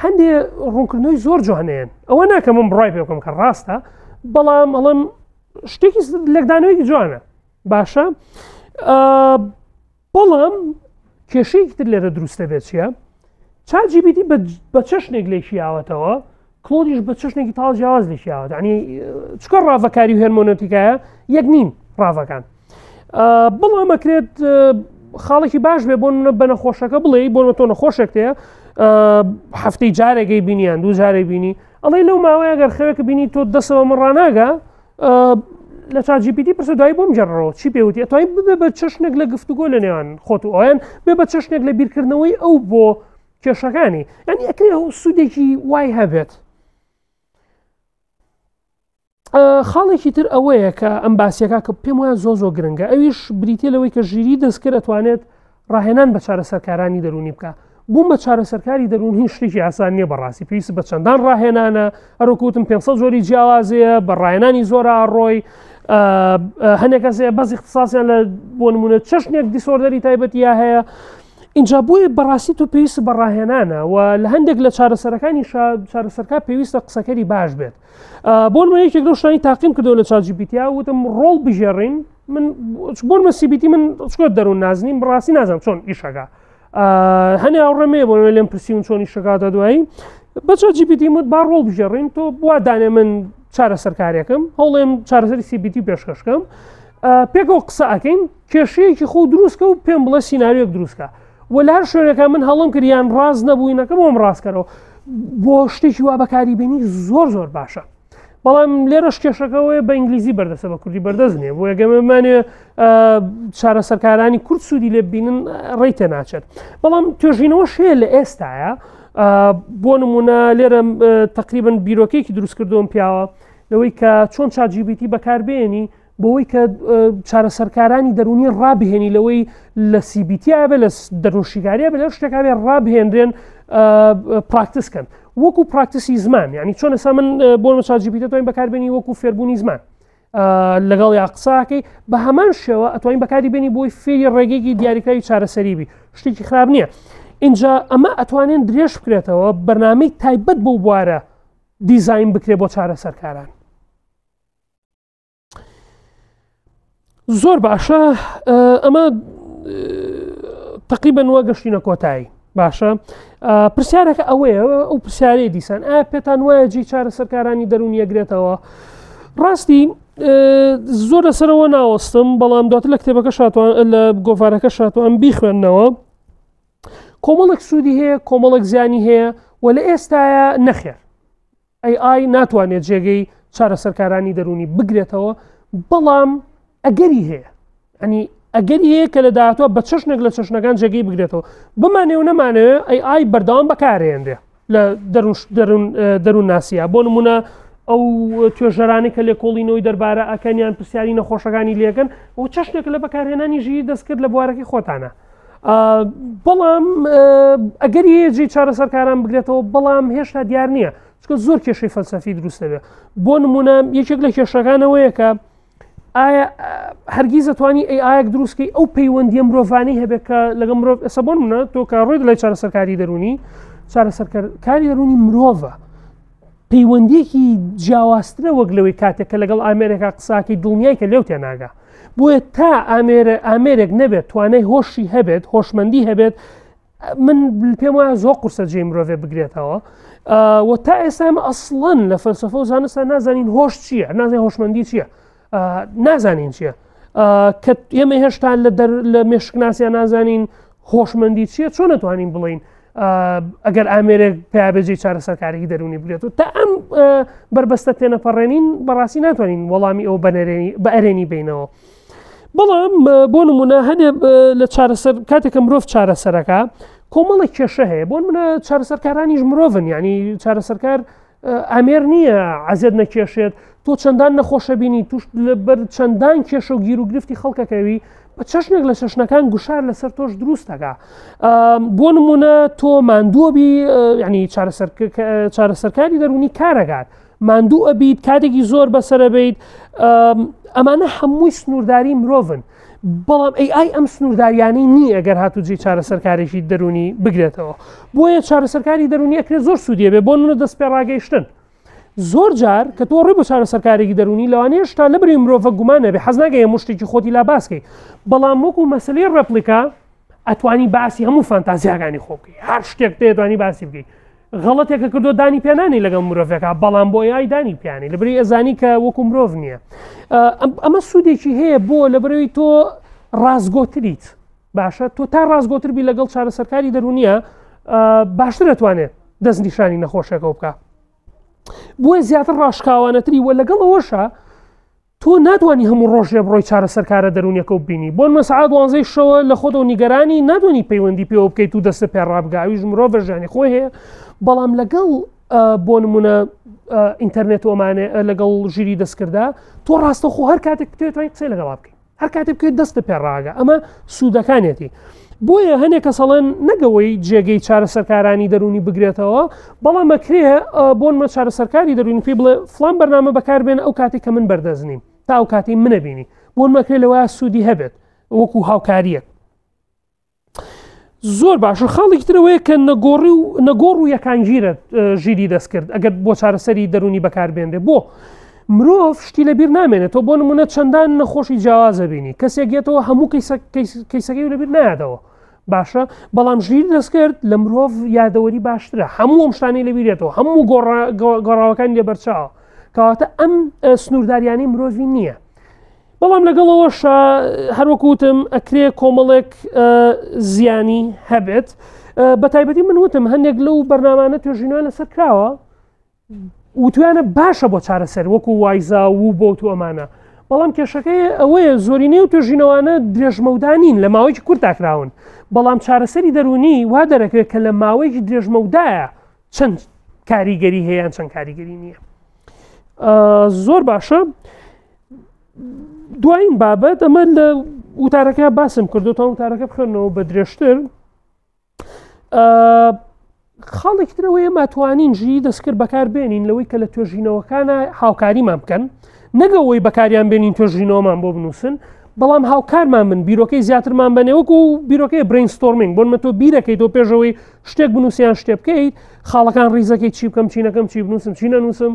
هەندێ ڕوونکردنەوەی زۆر جوانەیەن ئەوە ناکە من بڕای پێ بکەم کە ڕاستە بەڵام ئەڵێم شتێکی لێکدانەوەیکی جوانە باشە بەڵام کێشەیەکی تر لێرە دروستە بێت چیە ChatGPT بە چەشنێک لێشیاوەتەوە کلۆدیش بە چەشنێکی تاڵ جیاواز لێشیاوەت ینی چکە ڕاوەکاری و هێرمۆنەتیکایە یەک نین ڕاوەکان بەڵام ئەکرێت خاڵێکی باش بێ بۆ بە نەخۆشەکە بڵێ بۆ تۆ نەخۆشێک تەیە هەفتەی جارێکی بینیان دوو جارێک بینی ئەڵێ لەو ماوەیە گەر خەوێکە بینی تۆ دەسەوە من ڕناگە لە ChatGPT پرسە دوایی بۆم جێڕەوە چی پێوتی ئەتوانی ببێ بە چەشنێک لە گفتوگۆ لە نێوان خۆت و ئەویان بێ بە چەشنێک لە بیرکردنەوەی ئەو بۆ کێشەکانی ینی ئەکرێ سوودێکی وای هەبێت خاڵێکی تر ئەوەیە کە ئەم باسیەکە کە پێم وایە زۆ گرنگە ئەویش بریتە لەوەی کە ژیری دەستکرد ئەتوانێت ڕاهێنان بە چارەسەرکارانی دەرونی بکە بووم بە چارەسەرکاری دەرون هیچ شتێکی ئاسان نییە بەڕاستی پێویست بە چەندان ڕاهێنانە هەروکوتم 500 زۆری جیاوازەیە بە ڕاهێنانی زۆر ئاڕۆی هەندێک کەسێ بەس اختصاسیان لە بۆ نمونە چەشنێک دیسۆردەری تایبەتیا هەیە اینجا بۆیە بەڕاستی تۆ پێویست بە ڕاهێنانە و لە هەندێک لە چارەسەرەکانی چارەسەرکار پێویستە قسەکەری باش بێت بۆ نمونە یەکێک لەو شتانی تاقیم کردەوە لە ChatGPT وتم ڕۆڵ بژێڕین من بۆ نمونە CBT من چۆن دەروون نازنیم بەڕاستی نازانم چۆن ئیشەکە هەنێ ئەوڕێمێ بۆ لێم پرسیون چۆن ئیشەکاتە دوایی بە ChatGPT وت با ڕۆڵ بژێڕین تۆ بوا دانێ من چارەسەرکارێکم هەوڵێم چارەسەری CBT پێشکەشکەم پێکەوە قسە ئەکەین کێشەیەکی خۆ دروستکە و پێم بڵێ سیناریۆک دروستکە و لە هەر شوێنەکە من هەڵم کردیان ڕاز نەبووینەکەم ئەوم ڕاستکەرەوە بۆ شتێکی وا بەکاریبێنی زۆر باشە بەڵام لێرەش کێشەکەەوەی بە ئینگلیزی بەردەسە بە کوردی بەردەستنێ بۆ یەگەمەمانێ چارەسەرکارانی کورد سوودی لێ ببینن ڕێیتە ناچێت بەڵام توێژینەوە شێ لە ئێستاە بۆ نمونە لێرە تقریبن بیرۆکێکی دروست کردوم پیاوە لەوەی کە چۆن ChatGPT بەکاربێنی بۆەوەی کە چارەسەرکارانی دەرونی ڕابهێنی لەوەی لە CBT بێ لە دەروونشیکاریە بە لە شتێکا بێ ڕابهێنرێن پراکتسکەن وەکو پراکتسی زمان یعنی چۆن ئێستا من بۆ ChatGPT توانین بەکاربێنی وەکو فێربوونی زمان لەگەڵ یا قساکەی بە هەمان شێوە ئەتوانین بەکاری بێنی بۆی فێری ڕێگەیەکی دیاریکراوی چارەسەری بی شتێکی خراپ نییە اینجا ئەمە ئەتوانێن درێژ بکرێتەوە بەرنامەی تایبەت بۆ بوارە دیزاین بکرێت بۆ چارەسەرکاران زۆر باشە ئەمە تقریبەن وە گەشتینە کۆتایی باشە پرسیارەکە ئەوەیە ئەو پرسیارەی دیسان ئایا پێتان وایە جێی چارەسەرکارانی دەرونی ئەگرێتەوە ڕاستی زۆر لەسەرەوە ناوەستم بەڵام دواتر لە کتێبەکە شاتوان لە گۆڤارەکە شاتوان بیخوێندنەوە کۆمەڵێک سوودی هەیە کۆمەڵێک زیانی هەیە و لە ئێستاە نەخێر AI ناتوانێت جێگەی چارەسەرکارانی دەرونی بگرێتەوە بەڵام ئەگەری هەیە ئەنی ئەگەری هەیە کە لە داهاتوە بە چەشنێک لە چەشنەکان جێگەی بگرێتەوە بمانێ و نەمانەوێت AI بەردەوام بەکارهێنرێ لە دەروون ناسیە بۆ نمونە ئەو توێژەرانی کە لێ کۆڵینەوەی دەربارە ئەکەنیان پرسیاری نەخۆشەکانی لێکن و چەشنێک لە بەکارهێنانی ژیری دەستکرد لە بوارەکەی خۆتانە بەڵام ئەگەری هەیە جێی چارەسەرکاران بگرێتەوە بەڵام هێشتا دیار نییە چکە زۆر کێشەی فەلسەفی دروستە بێ بۆ نمونە یەکێک لە کێشەکانەوەیە کە ئایا هەرگیز دەتوانی ئایەک دروستکەی ئەو پەیوەندیە مرۆڤانەی هەبێت کە لەگەڵ مرۆڤ ئێستا بۆ نمونە تۆ کە ڕۆی دەڵێ چارەسەرکاری دەرونی چارەسەرکاری دەرونی مرۆڤە پەیوەندیەکی جیاوازترە وەک لەوەی کاتێک کە لەگەڵ ئامێرێکا قساکەی دڵنیای کە لێو تێناگا بۆیە تا ئامێرێک نەبێت توانای هۆشی هەبێت هۆشمەندی هەبێت من پێم وایە زۆر قورسە جێی مرۆڤێ بگرێتەوە و تا ئێستا ئێمە ئەسڵەن لە فەلسەفە و زانستە نازانین هۆش چییە نازانین هۆشمەندی چییە نازانین چییە کە ئێمە هێشتا لە مێشکناسیان نازانین هۆشمەندی چییە چۆن نەتوانین بڵین ئەگەر ئامێرێک پیابێجی چارەسەرکارێکی دەرونی بگرێتەوە تا ئەم بربەستە تێنەپەڕێنین بەڕاستی ناتوانین وەڵامی ئەو بە ئەرێنی بینەوە بەڵام بۆ نمونە هەنێ لە کاتێکە مرۆڤ چارەسەرەکە کۆمەڵێک کێشە هەیە بۆ نمونە چارەسەرکارانیش مرۆڤن ینی چارەسەرکار ئامێر نییە عەزێت نەکێشێت تۆ چەندان نەخۆشە بینی توش لەبەر چەندان کێشە و گیر و گرفتی خەڵکەکەوی بە چەشنێک لە چەشنەکان گوشار لەسەر تۆش دروستەکە بۆ نمونە تۆ ماندووە بی ینی چارەسەرکاری دەرونی کارەکات ماندوو ئەبیت کاتێکی زۆر بەسەرە بیت ئەمانە هەمووی سنوورداری مرۆڤن بەڵام AI ئەم سنوورداریانەی نی ئەگەر هاتووجێ چارەسەرکارێکی دەرونی بگرێتەوە بۆیە چارەسەرکاری دەرونی ئەکرێت زۆر سوودیە بێ بۆ نمونە دەست پێ ڕاگەیشتن زۆر جار کە تۆ ڕێ بۆ چارەسەرکارێکی دەرونی لەوانەیە شتا لەبری مرۆڤە گومانە بێ حەز ناگەیە مشتێکی خۆتی لا باسکەی بەڵام وەکو مەسلەی ڕەپلیکا ئەتوانی باسی هەموو فانتازیاکانی خۆ بکەی هەر شتێک دەتوانی باسی بکەی غەڵەتێکە کردو دانی پێنانی لەگەڵ مرۆڤەکە بەڵام بۆ AI دانی پیانی لەبەری ئەزانی کە وەکو مرۆڤ نییە ئەمە سوودێکی هەیە بۆ لەبەرەوەی تۆ ڕازگۆتریت باشە تۆ تا ڕازگۆتر بی لەگەڵ چارەسەرکاری دەرونیە باشتر دەتوانێت دەست نیشانی نەخۆشەکە بکە بۆیە زیاتر ڕاشکاوانەتری وە لەگەڵ ئەوەشە تۆ ناتوانانی هەموو ڕۆژێ بڕۆی چارەسەرکارە دەرونیەکە و بینی بۆ مەسعاد 12 شەوە لە خۆت و نیگەرانی ناتوانانی پەیوەندی پێوە بکەیت و دەستە پێڕابگاویش مرۆڤ ژیانی خۆی هەیە بەڵام لەگەڵ بۆ نمونە ئینتەرنێت ئۆمانێ لەگەڵ ژیری دەستکردا تۆ ڕاستەخۆ هەر کاتێک توێتوانین قسەی لەگەڵا بکەین هەر کاتێک بکەیت دەستە پێڕاگە ئەمە سوودەکانێتی بۆیە هەنێک کەسەڵێن نەگەوەی جێگەی چارەسەرکارانی دەرونی بگرێتەوە بەڵام ئەکرێ بۆنمە چارەسەرکاری دەرونی پێی بڵێ فلان بەرنامە بەکاربێن ئەو کاتێک کە من بەردەزنیم تا ئەو کاتی منەبینی بۆن مەکرێ لەوە سوودی هەبێت وەکو هاوکاریە زۆر باشە خاڵێکی ترەوەیە کە نەگۆڕ و یەکانگیرە ژیری دەستکرد ئەگەر بۆ چارەسەری دەرونی بەکاربێنرێ بۆ مرۆڤ شتی لەبیر نامێنێتەوە بۆ نمونە چەندان نەخۆشی جیاوازە بینی کەسێک گێتەوە هەموو کەیسەکەی لەبیر نایدەوە باشە بەڵام ژیری دەستکرد لە مرۆڤ یادەوەری باشترە هەموو ئەم شتانەی لەبیرێتەوە هەموو گۆڕاوەکانی لێبەرچاوە کەواتە ئەم سنوورداریانەی مرۆڤی نییە بەڵام لەگەڵەوەش هەروەکوتم ئەکرێ کۆمەڵێک زیانی هەبێت بە تایبەتی من وتم هەندێک لەو بەرنامانە توێژینەوە لەسەر کراوە وتوانە باشە بۆ چارەسەر وەکو وایزا و بۆ تو ئەمانە بەڵام کێشەکەی ئەوەیە زۆرینەی و توێژینەوەوانە درێژمەودانین لە ماوەیەکی کورت تاکراون بەڵام چارەسەری دەرونی وا دەرەکەوێت کە لە ماوەیەکی درێژمەودایە چەند کاریگەری هەیە چەند کاریگەری نییە زۆر باشە دوایین بابەت ئەمە لە وتارەکە باسم کردو تا وتارەکە بخێنەوە بە درێژتر خاڵێکی ترەوەیە ماتوانین ژیری دەستکرد بەکاربێنین لەوەی کە لە توێژینەوەکانە هاوکاریمان بکەن نەگەوەی بەکاریان بێنین توێژینەوەمان بۆ بنووسن بەڵام هاوکارمان من بیرۆکەی زیاترمان بنێوەکو و بیرۆکەی برینستۆرمینگ بۆنمە تۆ بیرەکەیت تۆ پێشەوەی شتێک بنووسیان شتێ بکەیت خاڵەکان ڕیزەکەی چی بکەم چی نەکەم چی بنووسم چی نەنووسم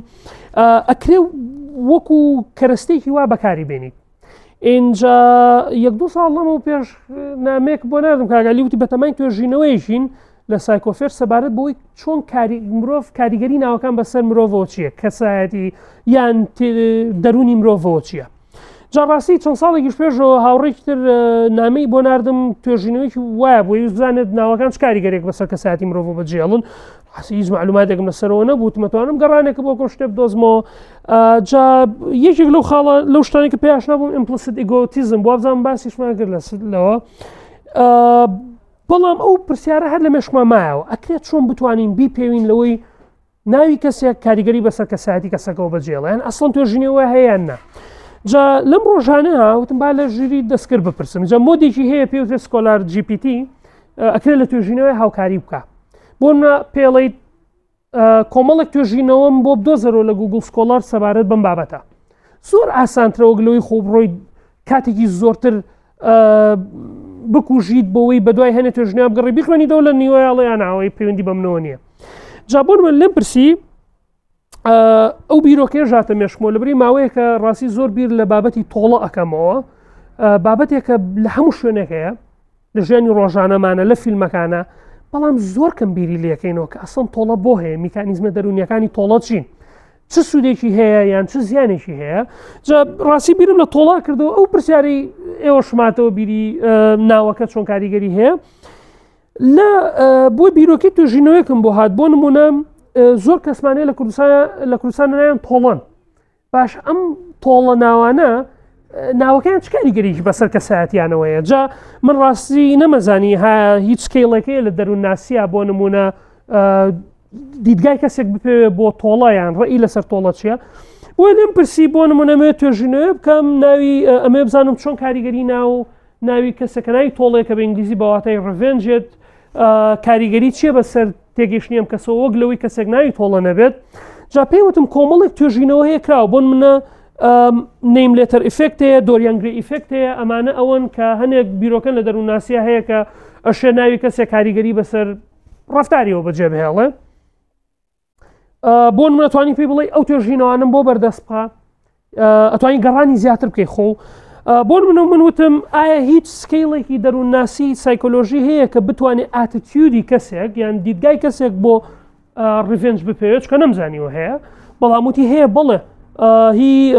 ئەکرێ وەکو کەرەستەیەکی وا بەکاری بێنیت اینجا یەک دوو ساڵ لەمەوە پێش نامێک بۆ ناردم کاگالی وتی بەتەمای توێژینەوەیشین لە سایکۆفێر سەبارەت بۆی چۆن مرۆڤ کاریگەری ناوەکان بەسەر مرۆڤەوە چییە کەسایەتی یان دەرونی مرۆڤەوە چییە جاڕاستی چەند ساڵێکیش پێشەوە هاوڕێکی تر نامەی بۆ ناردم توێژینەوەیکی وایە بۆی بزانێت ناوەکان چ کاریگەرێک بەسەر کەسایەتی مرۆڤ بەجێڵن هیچ معلوماتێکم لەسەرەوە نەبوو مەتوانم گەڕانێکە بۆ شتێ بدۆزمەوە جا یەکێک لەو خاڵە لەو شتانێک کە پێیاش نەبووم ئیمپلیسیت ئیگۆتیزم بۆ بزانم باسیشمان کرد لەوە بەڵام ئەو پرسیارە هەر لە مێشکمان مایەوە ئەکرێت چۆن بتوانین بیپێوین لەوەی ناوی کەسێک کاریگەری بەسەر کەسایەتی کەسەکەەوە بەجێڵیان ئەسڵەن توێژینەوە هەیەیان نا جا لەم ڕۆژانە وتم با لە ژیری دەستکرد بپرسم جا مۆدێکی هەیە پێوترێت سکۆلار GPT ئەکرێت لە توێژینەوەی هاوکاری بکە بۆ پێڵیت کۆمەڵێک توێژینەوەم بۆ بدۆزەرەوە لە گوگل سکۆلار سەبارەت بەم بابەتە زۆر ئاسانترەوە گلەوەی خۆبڕۆی کاتێکی زۆرتر بکوژیت بۆەوەی بەدوای هەنێ توێژنیا بگەڕی بیخوێنیتەوە لە نیوەیاڵیان ئاوەی پەیوەندی بەمنەوە نییە جا بۆ من لێم پرسی ئەو بیرۆکەیە ژاتە مێشکمەوە لەبری ماوەیە کە ڕاستی زۆر بیر لە بابەتی تۆڵە ئەەکەمەوە بابەتێکە لە هەموو شوێنێکەیە لە ژیانی ڕۆژانەمانە لە فیلمەکانە بەڵام زۆر کەم بیری لەکەینەوە کە ئەسڵم تۆڵە بۆ هەیە میکانیزمە دەرونیەکانی تۆڵە چین چ سوودێکی هەیە یان چ زیانێکی هەیە جا ڕاستی بیرم لە تۆڵا کردەوە ئەو پرسیاری ئێوە شماتەوە بیری ناوەکە چۆن کاریگەری هەیە لە بۆ بیرۆکی توێژینەوەیەکم بۆ هات بۆ نمونە زۆر کەسمانەیە لە کوردستان نایان تۆڵەن باش ئەم تۆڵە ناوانە ناوەکان چ کاریگەریکی بەسەر کەسایەتیانەوەیە جا من ڕاستی نەمەزانی هیچ سکیڵێکەیە لە دەروون ناسیە بۆ نمونە دیدگای کەسێک بپێ بۆ تۆڵەیان ڕئی لەسەر تۆڵە چییە بۆ لێم پرسی بۆ نمونەمێ توێژینەوە بکەم ناوی ئەمێ بزانم چۆن کاریگەری ناوی کەسەکە ناوی تۆڵێکە بە ئینگلیزی بەواتای ڕڤێنجێت کاریگەری چییە بەسەر تێگەشتنی ئەم کەسەوە وەک لەوەی کەسێک ناوی تۆڵە نەبێت جا پێیوتم کۆمەڵێک توێژینەوە هەیە کراوە بۆن منە نیم لێتەر ئیفکت هەیە دۆریانگری ئیفکت هەیە ئەمانە ئەوەن کە هەنێک بیرۆکەن لە دەروون ناسیە هەیە کە ئەشێ ناوی کەسێک کاریگەری بەسەر ڕەفتاریەوە بەجێ بهێڵێ بۆ من ئەتوانی پێی بڵێ ئەو توێژینەوانم بۆ بەردەست بکە ئەتوانی گەڕانی زیاتر بکەی خۆ بۆ من وتم ئایا هیچ سکیڵێکی دەروون ناسی سایکۆلۆژی هەیە کە بتوانێت ئاتیتیودی کەسێک یان دیدگای کەسێک بۆ ڕڤێنج بپێوێت کە نەمزانیوە هەیە بەڵام وتی هەیە بڵێ هی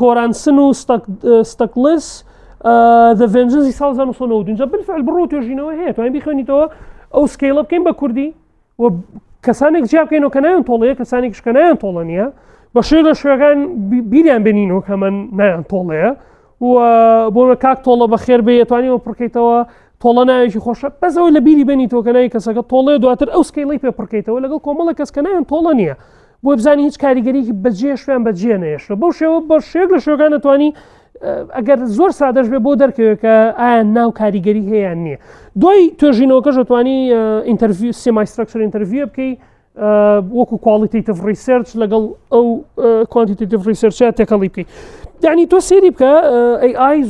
گۆرانسن و ستەکلس The Vengeance 1990 اینجا بالفعل بڕۆ توێژینەوە هەیە توانین بخوێنیتەوە ئەو سکیڵە بکەین بە کوردی و کەسانێک جیا بکەینەوە کە نایان تۆڵەیە کەسانێکش کە نایان تۆڵە نییە بە شێر لە شوێگان بیریان بێنینەوە کە من نایان تۆڵەیە و بۆ کاک تۆڵە بەخێر بێ توانیەوە پڕکەیتەوە تۆڵە ناوێکی خۆشە بەزەوەی لە بیری بێنیتەوە کە ناوی کەسەکە تۆڵەیە دواتر ئەو سکیڵی پێ پڕکەیتەوە لەگەڵ کۆمەڵە کەس کە نایان تۆڵە نییە بۆ بزانانی هیچ کاریگەری بەجێ شوێن بەجێ نێشە بەو شێوە بە شێک لە شێوەکان دەتوانی ئەگەر زۆر سادەش بێ بۆ دەرکەوێت کە ئایا ناو کاریگەری هەیە نییە. دوای توێژینەوەکەش دەتوانی ئینتەرویو سێمایسترکچەر ئینتەرویو بکەی وەکو qualitative research لەگەڵ ئەو quantitative research تێکەڵی بکەیت. یعنی تۆ سێری بکە AI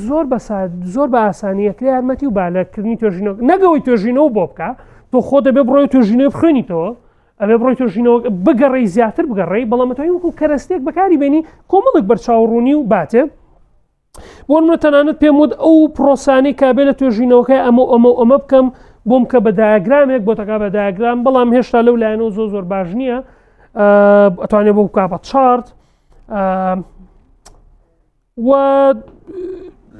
زۆر بە ئاسانیەکە یارمەتی و بالەکردنی توێژینەوە نەگەوەی توێژینەوە بۆ بکە تۆ خۆ دەبێ بڕۆی توێژینەوە بخوێنیتەوە ئەبێ بڕۆی توێژینەوە بگەڕێی زیاتر بگەڕێی بەڵام دەتوانی وەکو کەرەستێک بەکاری بێنی کۆمەڵێک بەرچاوڕوونی و باتێ بۆ منە تەنانەت پێم وت ئەو پرۆسانەی کابێ لە توێژینەوەکەی ئەمە بکەم بۆم کە بە دایاگرامێک بۆ تەکا بە دایاگرام بەڵام هێشتا لەو لایەنەوە زۆر باش نییە ئەتوانێت بۆ بکا بە چارت و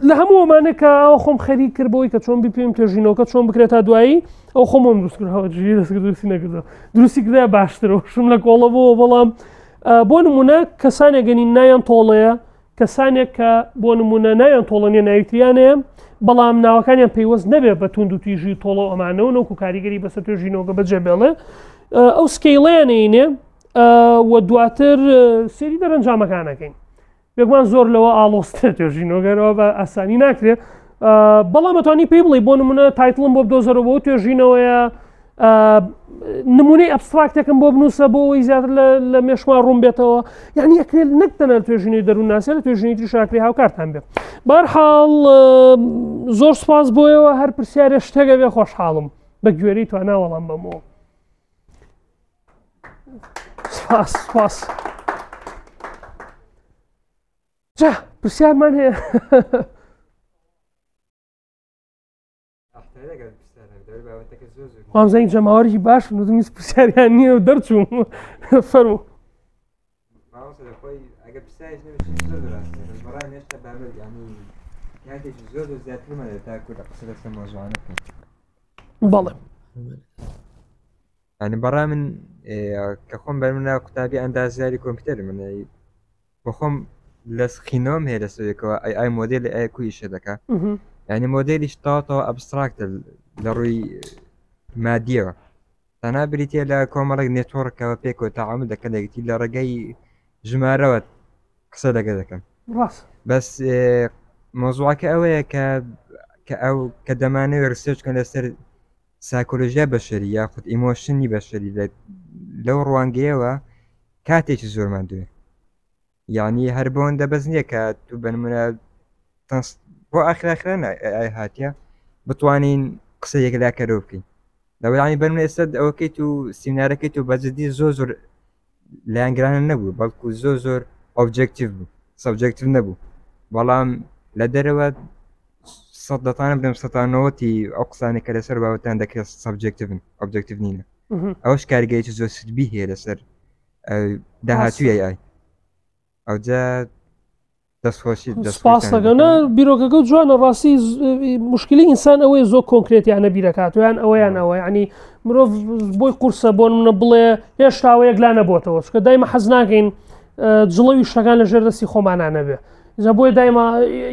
لە هەموو ئەمانە کە ئەو خۆم خەری کردبەوەی کە چۆن بپێم توێژینەوەکە چۆن بکرێت تا دوایی ئەو خۆمم دروستکردەوە دەستی نەکردەوە دروستی کردا باشترەوە شم لە کۆڵەبەوە بەڵام بۆ نمونە کەسانێک گەنین نایان تۆڵەیە کەسانێک کە بۆ نمونە نایان تۆڵەنیە ناویتریانەیە بەڵام ناوەکانیان پەیوەست نەبێت بە تونند و تویژی تۆڵە ئەمانەوە نەوەکو کاریگەری بەسەر توێژینەوەکە بەجێ بێڵێ ئەو سکەیڵیانێنێ و دواتر سێری دەرەنجامەکانەکەین بێگومان زۆر لەوە ئاڵۆستە توێژینەوەگەرەوە بە ئاسانی ناکرێت بەڵام ئەتوانی پێی بڵێ بۆ نمونە تایتڵم بۆ بدۆزەرەوە بۆ توێژینەوەیە نمونەی ئەبستراکتێکم بۆ بنووسە بۆ ئەوەی زیاتر لە مێشوان ڕوون بێتەوە یعنی ئەکرێت نەک تەنە توێژینەی دەروون ناسێت لە توێژینی تری شاکری هاوکارتان بێت بەرحاڵ زۆر سپاس بۆیەوە هەر پرسیارە شتێکە بێ خۆشحاڵم بە گوێرەی توانە وەڵام بەمەوە سپاس جا پرسیارمان هەیە وامزانی جەماوەری باش نوتمیز پرسیاریان نییە و دەرچووم فەرموو بەڵێ ینی بەڕای من کە خۆم بەرمنا قوتابی ئەندازیاری کۆمپیوتەر منە بۆ خۆم لە سخینەوەم هەیە لەسەرێکەوە ئای مۆدل لە ئای کویشە دەکات ینی مۆدلیش تاوەتەوە ئەبستراکتە لە ڕووی مادیەوە تەنها بریتە لە کۆمەڵێک نێتۆڕکەوە پێکەوە تەعامل دەکەن لەگەتی لە ڕێگەی ژمارەوە قسە لەگە دەکەن بەس مۆزوعەکە ئەوەیە کە ئەو کە دەمانەوە ڕسێچکەن لەسەر سایکۆلۆژیا بەشەری یاخود ئیمۆشنی بەشەری لەو ڕوانگەیەوە کاتێکی زۆرمان دوێ یعنی هەر بەوەندە بەس نییە کە تو بنمونە بۆ ئاخراخران هاتیە بتوانین قسە یەکلاکەرەوە بکەین لەوەیانی بەرمە ئێستا ئەوەکەیت و سیمینارەکەیت و بەجددی زۆر لایەنگرانە نەبوو بەڵکو زۆر ئۆبجێکتیڤ بوو سەبجێکتیڤ نەبوو بەڵام لە دەرەوە دەتانە بدەم سەتانەوەتی ئەو قسانێک کە لەسەر باوەتان دەکرێت سەبجێکتیڤن ئۆبجێکتیڤ نینە ئەوش کارگەیەکی زۆر سربی هەیە لەسەر داهاتووی ئای ئەوجا دەستپاسەکەنە بیرۆکەکە و جوانە ڕاستی مشکلی ئینسان ئەوەی زۆر کۆنکرێتیانە بیرەکاتویان ئەوەیان ئەوە ینی مرۆڤ بۆی قورسە بۆ منە بڵێ هێشتاوەیەک لا نەبووتەوە چکە دایمە حەز ناکەین جڵەوی شتەکان لە ژێر دەستی خۆمانانە بێ جا بۆی دایما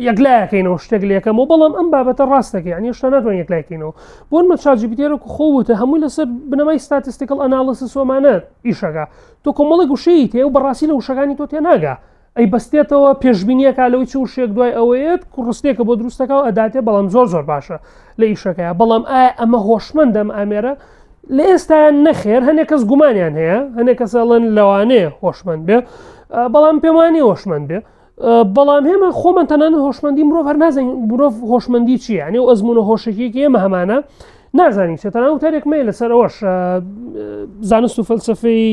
یەکلایەکەینەوە شتێک لەکەمەوە بەڵام ئەم بابەتە ڕاستەکە ینی شتا ناتوان یەکلایکەینەوە بۆ من چاجیبیتێرە خۆوتە هەمووی لەسەر بنەمای ستاتستیکل ئەنالیسیس ومانە ئیشەکە تۆ کۆمەڵێک وشەی تێ و بەڕاستی لە وشەکانی تۆ تێناگا ئەی بەستێتەوە پێشبینیەکە لەوەی چ وشێک دوای ئەوەیەت کوڕستێکە بۆ دروستەکە ئەداتێ بەڵام زۆر باشە لە ئیشەکەیە بەڵام ئایا ئەمە هۆشمەندەم ئامێرە لە ئێستایان نەخێر هەنێک کەس گومانیان هەیە هەنێک کەسەڵەن لەوانەیە هۆشمەند بێ بەڵام پێمانی هۆشمەند بێ بەڵام هێمە خۆمان تەنانە هۆشمەندی مرۆڤ هەر نازانین مرۆڤ هۆشمەندی چییە ینی ئەو ئەزمونە هۆشێکی ئێمە هەمانە نازانین چێتەنە وتارێک مێ لەسەر ئەوەش زانست و فەلسفەی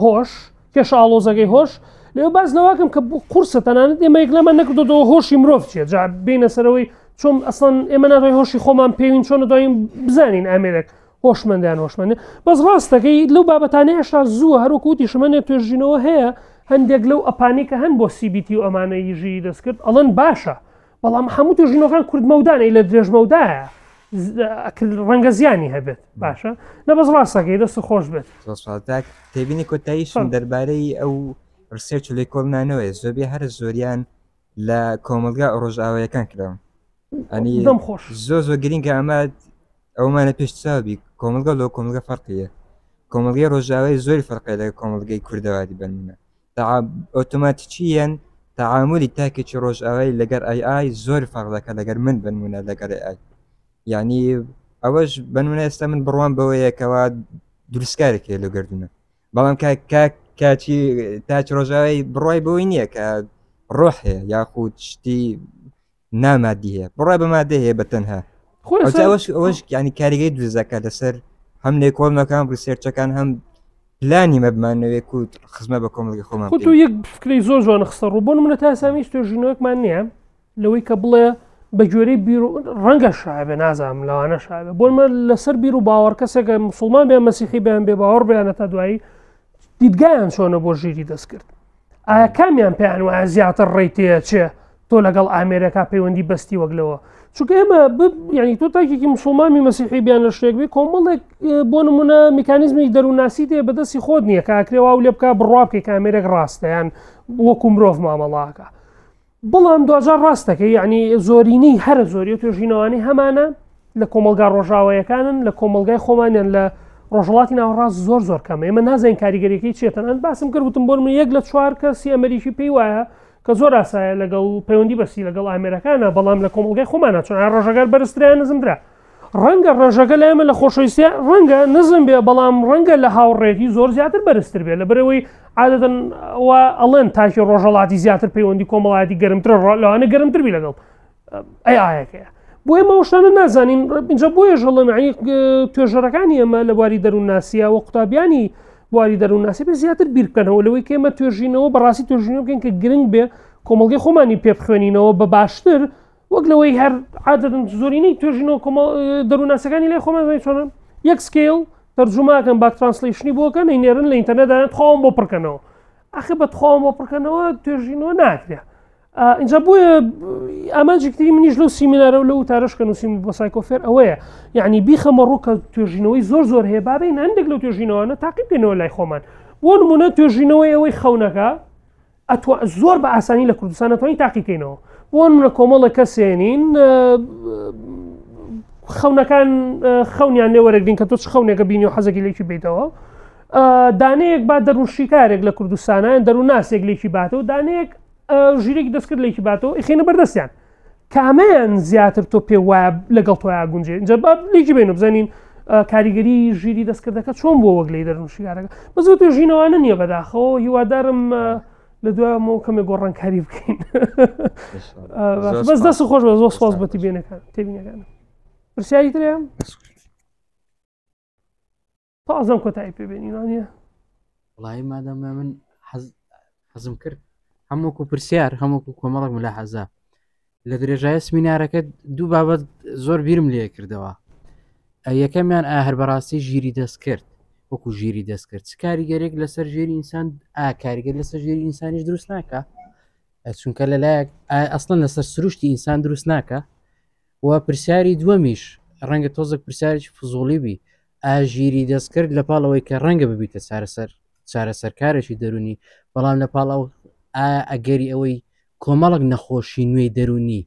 هۆش کێشە ئاڵۆزەکەی هۆش لێو باز لەواکەم کە قورسە تەنانەت ئێمە یەک لەمە نەکردەوە هۆشی مرۆڤ چیە جا بینە سەرەوەی چۆن ئەسڵەن ئێمە ناتوانین هۆشی خۆمان پێوین چۆن دەتوانین بزانین ئامێرێک هۆشمەندیان هۆشمەندێ بەس ڕاستەکەی لەو بابەتانەی هێشتا زووە هەروەکوتی شمەنێ توێژینەوە هەیە هەندێک لەو ئەپانی کە هەن بۆ CBT و ئەمانەی ژی دەستکرد ئەڵەن باشە بەڵام هەموو توێژینەوەکان کورتمەودانەی لە درێژمەودایە ڕەنگە زیانی هەبێت باشە نەبەس ڕاستەکەی دەست خۆش بێت تێبینی کۆتاییشم دەربارەی ئەو ڕسێرچ و لێکۆڵنانەوەی زۆربێ هەر زۆریان لە کۆمەلگا ڕۆژئاوایەکان کراون ئەنی زۆر گرینگە ئەمە ئەومانە پێشچاوبی کۆمەلگە لەو کۆمەلگە فەرقیە کۆمەڵگەی ڕۆژاوای زۆری فەرقی لەگەڵ کۆمەڵگەی کوردەواری بنمونە ئۆتۆماتیکیەن تعاملی تاکێکی ڕۆژئاوای لەگەر AI زۆر فەرقەکە لەگەر من بنمونە لەگەر AI یعنی ئەوەش بنمونە ئێستا من بڕوان بەوەیەکەوە دروستکارێکی لە گردونە بەڵام کاچی تاچ ڕۆژاوی بڕای بەوەی نییە کە ڕۆح هەیە یاخود شتی نامادی هەیە بڕای بەمادە هەیە بە تەنها ئەوش ینی کاریگەی دروزەکە لەسەر هەم لێکۆڵمەکان ریسێرچەکان هەم پلانی مەبمانەوەی و خزمە بە کۆمەڵگەی خۆمان تو یەک فکری زۆر جوان خستە ڕوو بۆ نمونە تا سامیش توێژینەوەکمان نییە لەوەی کە بڵێ بە گوێرەی بیر ڕەنگە شایبێ نازانم لەوانە شایبێ بۆمە لەسەر بیر و باوەڕ کەسێکە موسڵمان بێ مەسیحی بیان بێ باوەڕ بیانە تا دوایی دیدگایان چۆنە بۆ ژیری دەست کرد ئایا کامیان پێیان وایە زیاتر ڕێیتەیە چێ تۆ لەگەڵ ئامێرەکە پەیوەندی بەستی وەکلەوە چونکە ئێمە ینی تۆ تاکێکی مسلمانی مەسیحی بیان لە شتێک بێ کۆمەڵێک بۆ نمونە میکانیزمی دەرووناسی تێ بەدەستی خۆت نییە کە ئاکرێوا و لێ بکە بڕوا بکەی کامێرێک ڕاستە یان وەکو مرۆڤ مامەڵاکە بەڵام دوجار ڕاستەکە یعنی زۆرینەی هەرە زۆری و توێژینەوانی هەمانە لە کۆمەلگا ڕۆژاوایەکانن لە کۆمەلگای خۆمانیان لە ڕۆژهڵاتی ناوەڕاست زۆر کەمە ئێمە نازانین کاریگەریەکەی چێتەنان باسم کردوتم بۆ من یەک لە 4 کەسی ئەمریکی پێی وایە کە زۆر ئاسایە لەگەڵ پەیوەندی بەستی لەگەڵ ئامێرەکانە بەڵام لە کۆمەلگای خۆمانە چۆن ڕۆژەگەر بەرزتریان نزمدرا ڕەنگە ڕێژەکە لە ئێمە لە خۆشەویستیە ڕەنگە نزم بێ بەڵام ڕەنگە لە هاوڕێتی زۆر زیاتر بەرزتر بێت لە بەرەوەی عادەتەن ئەڵێن تاکی ڕۆژهڵاتی زیاتر پەیوەندی کۆمەڵایەتی گەرمتر لەوانە گەرمتر بی لەگەڵ ئایەکەیە بۆ ئێمە شتانە نازانین اینجا بۆیە ژەڵێمانی توێژەرەکانی ئێمە لە بواری دەروونناسیە و قوتابیانی بواری دەروونناسی بێ زیاتر بیرکەنەوە لەوەی کە ئێمە توێژینەوە بەڕاستی توێژینەوە بکەین کە گرنگ بێ کۆمەڵگەی خۆمانی پێ بخوێنینەوە بە باشتر وەک لەوەی هەر عادەتەن زۆرینەی توێژینەوە دەروونناسەکانی لای خۆمان چۆنن یەک سکیل تەرجوماکەن باک ترانسلیشنی بۆکەن نێرن لە ئینتەرنێتدان تخواوم بۆ پڕکەنەوە ئەخە بە تخواوم بۆ پڕکەنەوە توێژینەوە ناکرێ اینجا بۆیە ئاماجێکتری منیش لەو سیمینارە و لە وتارەشکە نووسیم بۆ سایکۆفێر ئەوەیە یعنی بیخەمە ڕووکە توێژینەوەی زۆر هەیە بابین هەندێک لەو توێژینەوەانە تاقی بکەینەوە لای خۆمان بۆ نمونە توێژینەوەی ئەوەی خەونەکە زۆر بە ئاسانی لە کوردستان ناتوانین تاقیکەینەوە بۆ نمونە کۆمەڵە کەسێنین خەونەکان خەونیان لێوەرەگرین کە تۆ چ خەونێکە بینی و حەزێکی لێکی بیتەوە دانەیەک با دەروونشیکارێک لە کوردستانیان دەروونناسێک لێکی باتەوە دانەیەک ژیرێکی دەستکرد لێکی باتەوە ئیخێنە بەردەستیان کامیان زیاتر تۆ پێ وایە لەگەڵ تۆیا گونجێ اینجا لێکی بێنە بزانین کاریگەری ژیری دەستکردەکە چۆن بۆ وەک لی دەروونشیکارەکە بەزۆ توێژینەوانە نییە بەداخەوە هیوادارم لە دوایەوە کەمێک گۆڕانکاری بکەین بەس دەست خۆش بە زۆر سپاس بە تیبینەکان تێبینەکانە پرسیاری ترێ تا ئەزەم کۆتایی پێبێنینانە وڵی مادەمە من حەزم کرد هەمووکو پرسیار هەمووکو کۆمەڵک ملاحەزە لە درێژایە سمینارەکە دوو بابەت زۆر بیرم لێ کردەوە یەکەمیان هەر بەڕاستی ژیری دەست کرد وەکو ژیری دەست کرد چ کاریگەرێک لەسەر ژێری ئینسان کاریگەر لەسەر ژێری ئینسانیش دروست ناکە چونکە لەلایەک ئەسڵەن لەسەر سروشتی ئینسان دروست ناکە و پرسیاری دووەمیش ڕەنگە تۆزێک پرسیارێکی فزوڵی بی ژیری دەست کرد لە پاڵەوەی کە ڕەنگە ببیتە چارەسەرکارێکی دەرونی بەڵام لە پاڵەوە ئەگەری ئەوەی کۆمەڵک نەخۆشی نوێی دەرونی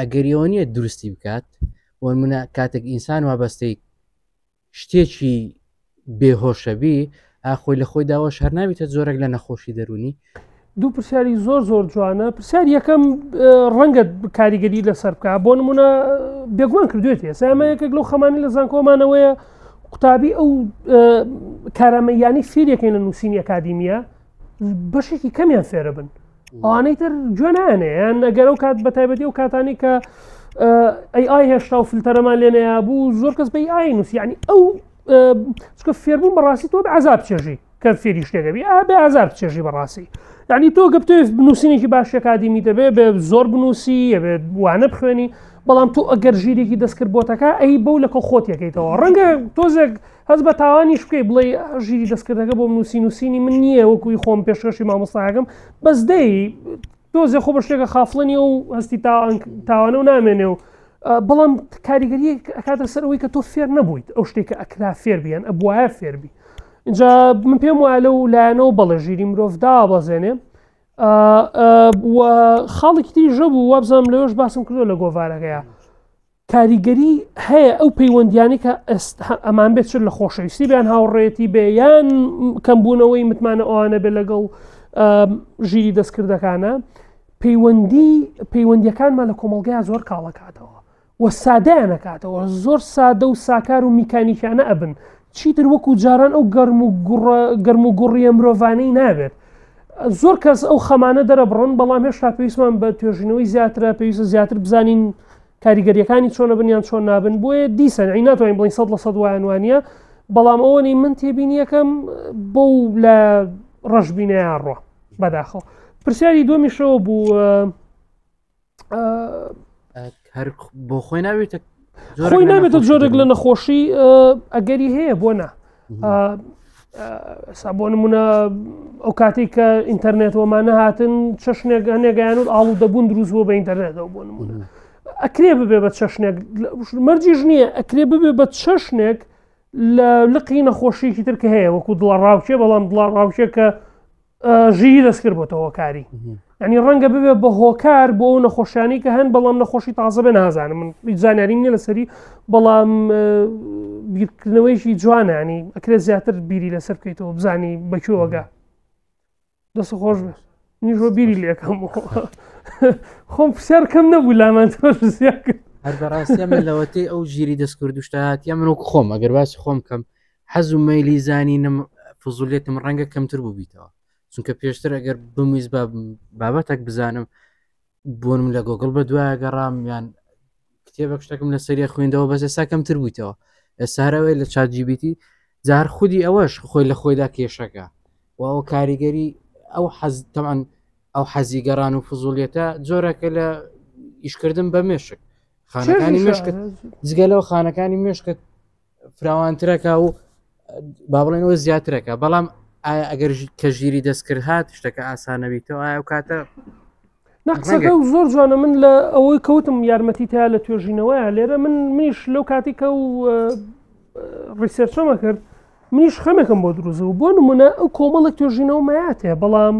ئەگەریەوە نیە دروستی بکات وەمونە کاتێک ئینسان وابەستەی شتێکی بێهۆشەبی خۆی لە خۆی داوە شەر نابێتە زۆرێک لە نەخۆشی دەرونی دوو پرسیاری زۆر جوانە پرسیار یەکەم ڕەنگە کاریگەری لەسەر بکە بۆ نمونە بێگومان کردوێت ێستا ئەمە یەکێک لەو خەمانی لە زانکۆمانەوەیە قوتابی ئەو کارامەیانی فێرێکین لە نووسینی ئەکادیمیە بەشێکی کەمیان فێرە بن ئەوانەی تر گوێ نایانێ یان ئەگەر ئەو کات بەتایبەتی ئەو کاتانی کە AI هێشتا و فلتەرەمان لێنەیە بوو زۆر کەس بە AI نووسی ینی ئەو چکە فێربوون بەڕاستی تۆ بە عەزاب بچێژی کە فێری شتێکەبی بێ عەزاب بچێژی بەڕاستی یعنی تۆ گەپتۆ بنووسینێکی باش ئەکادیمی دەبێ بێ زۆر بنووسی ئەبێت وانە بخوێنی بەڵام تۆ ئەگەر ژیرێکی دەستکرد بۆتەکە ئەی بەو لە خۆتیەکەیتەوە ڕەنگە تۆزێک هەز بە تاوانیش بکەی بڵێ ژیری دەستکردەکە بۆ نووسینی من نییە وەکوی خۆم پێشکەشی مامۆستاکەم بەس دەی تۆزێ خۆ بە شتێکە خافڵنی و هەستی تاوانە و نامێنێ و بەڵام کاریگەری ئەکاتە سەرەوەی کە تۆ فێر نەبوویت ئەو شتێکە ئەکرا فێر بیان ئەبوایە فێربی اینجا من پێم وایە لەو لایەنەوە بەڵێ ژیری مرۆڤ دابەزێنێ خاڵێکی تری ژە بوو وابزانم لەوێش باسم کردو لە گۆڤارەکەیە کاریگەری هەیە ئەو پەیوەندیانی کە ئەمان بێت چ لە خۆشەویستی بیان هاوڕێتی بێ یان کەمبوونەوەی متمانە ئەوانە بێ لەگەڵ ژیری دەستکردەکانە پەیوەندیەکانمان لە کۆمەڵگەیە زۆر کاڵەکاتەوە و سادەیان نەکاتەوە زۆر سادە و ساکار و میکانیکانە ئەبن چیتر وەکو جاران ئەو گەرم و گوڕیە مرۆڤانەی نابێت زۆر کەس ئەو خەمانە دەرەبڕن بەڵام هێشتا پێویستمان بە توێژینەوەی زیاترە پێویستە زیاتر بزانین کاریگەریەکانی چۆنە بنیان چۆن نابن بۆیە دیسەن عین ناتوانین بڵین 100% وایانوانە بەڵام ئەوەی من تێبینیەکەم بەو لە ڕەشبینەیان ڕۆ بەداخەوە پرسیاری دومیشەوە بوو بۆ خۆی ناوێتە خۆی نابێتە جۆرێک لە نەخۆشی ئەگەری هەیە بۆ نا بۆ نمونە ئەو کاتێک کە ئینتەرنێتەوەمانە هاتن چەشنێک هەنێگەیان و ئاڵ دەبوون دروست بۆ بە ئینتەرنێتەوە بۆ نمونە ئەکرێ ببێ بە چەشنێک مەرجیش نییە ئەکرێ ببێ بە چەشنێک لە لقی نەخۆشیێکی تر کە هەیە وەکو دڵە ڕاوچێ بەڵام دڵە ڕاوچێ کە ژیری دەستکرد بۆتەوە کاری ینی ڕەنگە ببێ بە هۆکار بۆ ئەو نەخۆشیانی کە هەن بەڵام نەخۆشی تازە بێ نازانم من هیچ زانیاری نییە لەسەری بەڵام بیرکردنەوەیشی جوانە ینی ئەکرێت زیاتر بیری لەسەر بکەیتەوە بزانی بەکوێوەگا دەست خۆش بێت نیژۆ بیری لەکەم خۆم پرسیار کەم نەبوو لامان تۆزییا کرد هەر بەڕاستیە من لەوەتەی ئەو ژیری دەستکرد و شتهاتیە من وەکو خۆم ئەگەر باسی خۆم کەم حەز و مەیلی زانینم فزولیێتم ڕەنگە کەمتر بوو بیتەوە چونکە پێشتر ئەگەر بمویست بابەتێک بزانم بۆنم لە گۆگڵ بە دوایە گەڕام یان کتێبێک شتێکم لە سەریە خوێندەوە بەس ئێستا کەمتر بوویتەوە ئێستاەوەی لە ChatGPT جار خودی ئەوەش خۆی لە خۆیدا کێشەکە و ئەو کاریگەری ئەو تەمان ئەو حەزی گەڕان و فزولیێتە جۆرەکە لە ئیشکردن بە مێشک خانەکانی مێشکت جگەلەوە خانەکانی مێشکت فراوانترەکە و با بڵێنەوە زیاترەکە بەڵام ئایا ئەگەر کە ژیری دەستکرد هات شتەکە ئاسانەبییتەوە ئایا و کاتە نەقسەکە و زۆر جوانە من لە ئەوەی کەوتم یارمەتی تا لە توێژینەوەیە لێرە منیش لەو کاتێکە و ڕیسێرچەمە کرد منیش خەمێکم بۆ دروزەوە بۆ نمونە ئەو کۆمەڵێک توێژینەوە مایاتێ بەڵام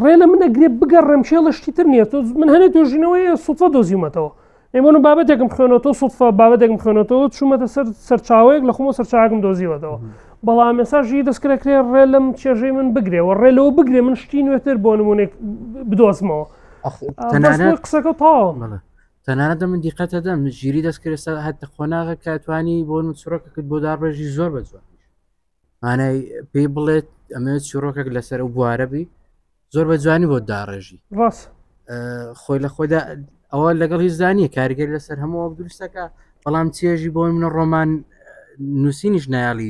ڕێ لە منە گرێ بگەڕێم شێ لە شتی تر نییە من هەنێ توێژینەوەی سوفە دۆزیمەتەوە ئێمە بابەتێکم خوێنەوە سوفە بابەتێکم خوێنەوە چوومەتە سەرچاوەیەک لە خۆمە سەرچاوم دۆزیوەتەوە بەڵام مێساژی دەستکرێ ڕێ لەم چێژەی من بگرێەوە ڕێ لەوە بگرێ من شتی نوێتر بۆ نمونێک بدۆزمەوە قسەکە تاوە تەنانەتە من دیقەتە دەم ژیری دەستکرێستا هەتە خۆناغە کاتوانی بۆ چڕۆکەکەت بۆ دابڕێژی زۆر بەجوان مانای پێی بڵێت ئەمەوێت چڕۆکێک لەسەر ئەو بوارەبی زۆر بە جوانی بۆ داڕێژی ڕاست خۆی لە خۆدا ئەوە لەگەڵ هیچ زانیە کاریگەری لەسەر هەموو دروستەکە بەڵام چێژی بۆ منە ڕۆمان نووسینیش نایاڵی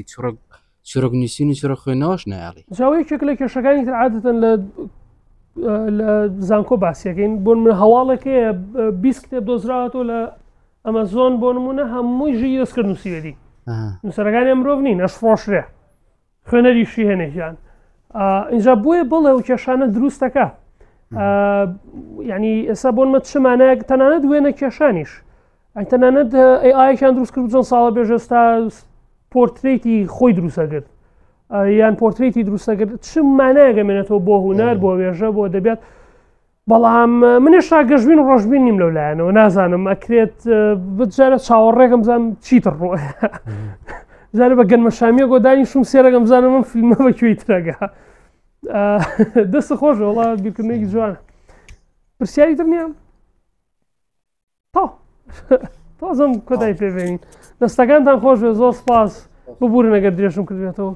چڕۆک نووسینی چڕۆ خوێنەوەش نایاڵی جاوەیەکێک لە کێشەکانی تر عادەتەن لە زانکۆ باسیەکەین بۆ من هەواڵێکەیە 20 کتێب دۆزراوەتەوە لە ئەمەزۆن بۆ نمونە هەمووی ژی دەستکرد نووسیوێتی نووسەرەکانی مرۆڤ نین ئەشفرۆشرێ خوێنەریشی هێنێکیان اینجا بۆیە بڵێ و کێشانە دروستەکە ینی ئێستا بۆنمە چمانەیە تەنانەت وێنە کێشانیش تەنانەت ئایکیان دروست کرد چەند ساڵە بێژێستا پۆرتریتی خۆی دروستەگرت یان پۆرتریتی دروستەگرت چ مانایەگەمێنێتەوە بۆ هوەر بۆ وێژە بۆ دەبێت بەڵام منێشتا گەژبین و ڕۆژبین نیم لەولایەنەوە نازانم ئەکرێت بجارە چاوەڕێکم بزانم چیتر ڕۆە زانە بە گەنمەشامیە گۆدانی شوم سێرەگەم بزانم من فیلمە بەکوێی ترەگە دەستە خۆش وڵا بیرکردنێکی جوانە پرسیاری تر نییە تازم کۆتای پێبێنین دەستەکانتان خۆش بێ زۆر سپاس ببوورن ئەگەر درێژم کردوێتەوە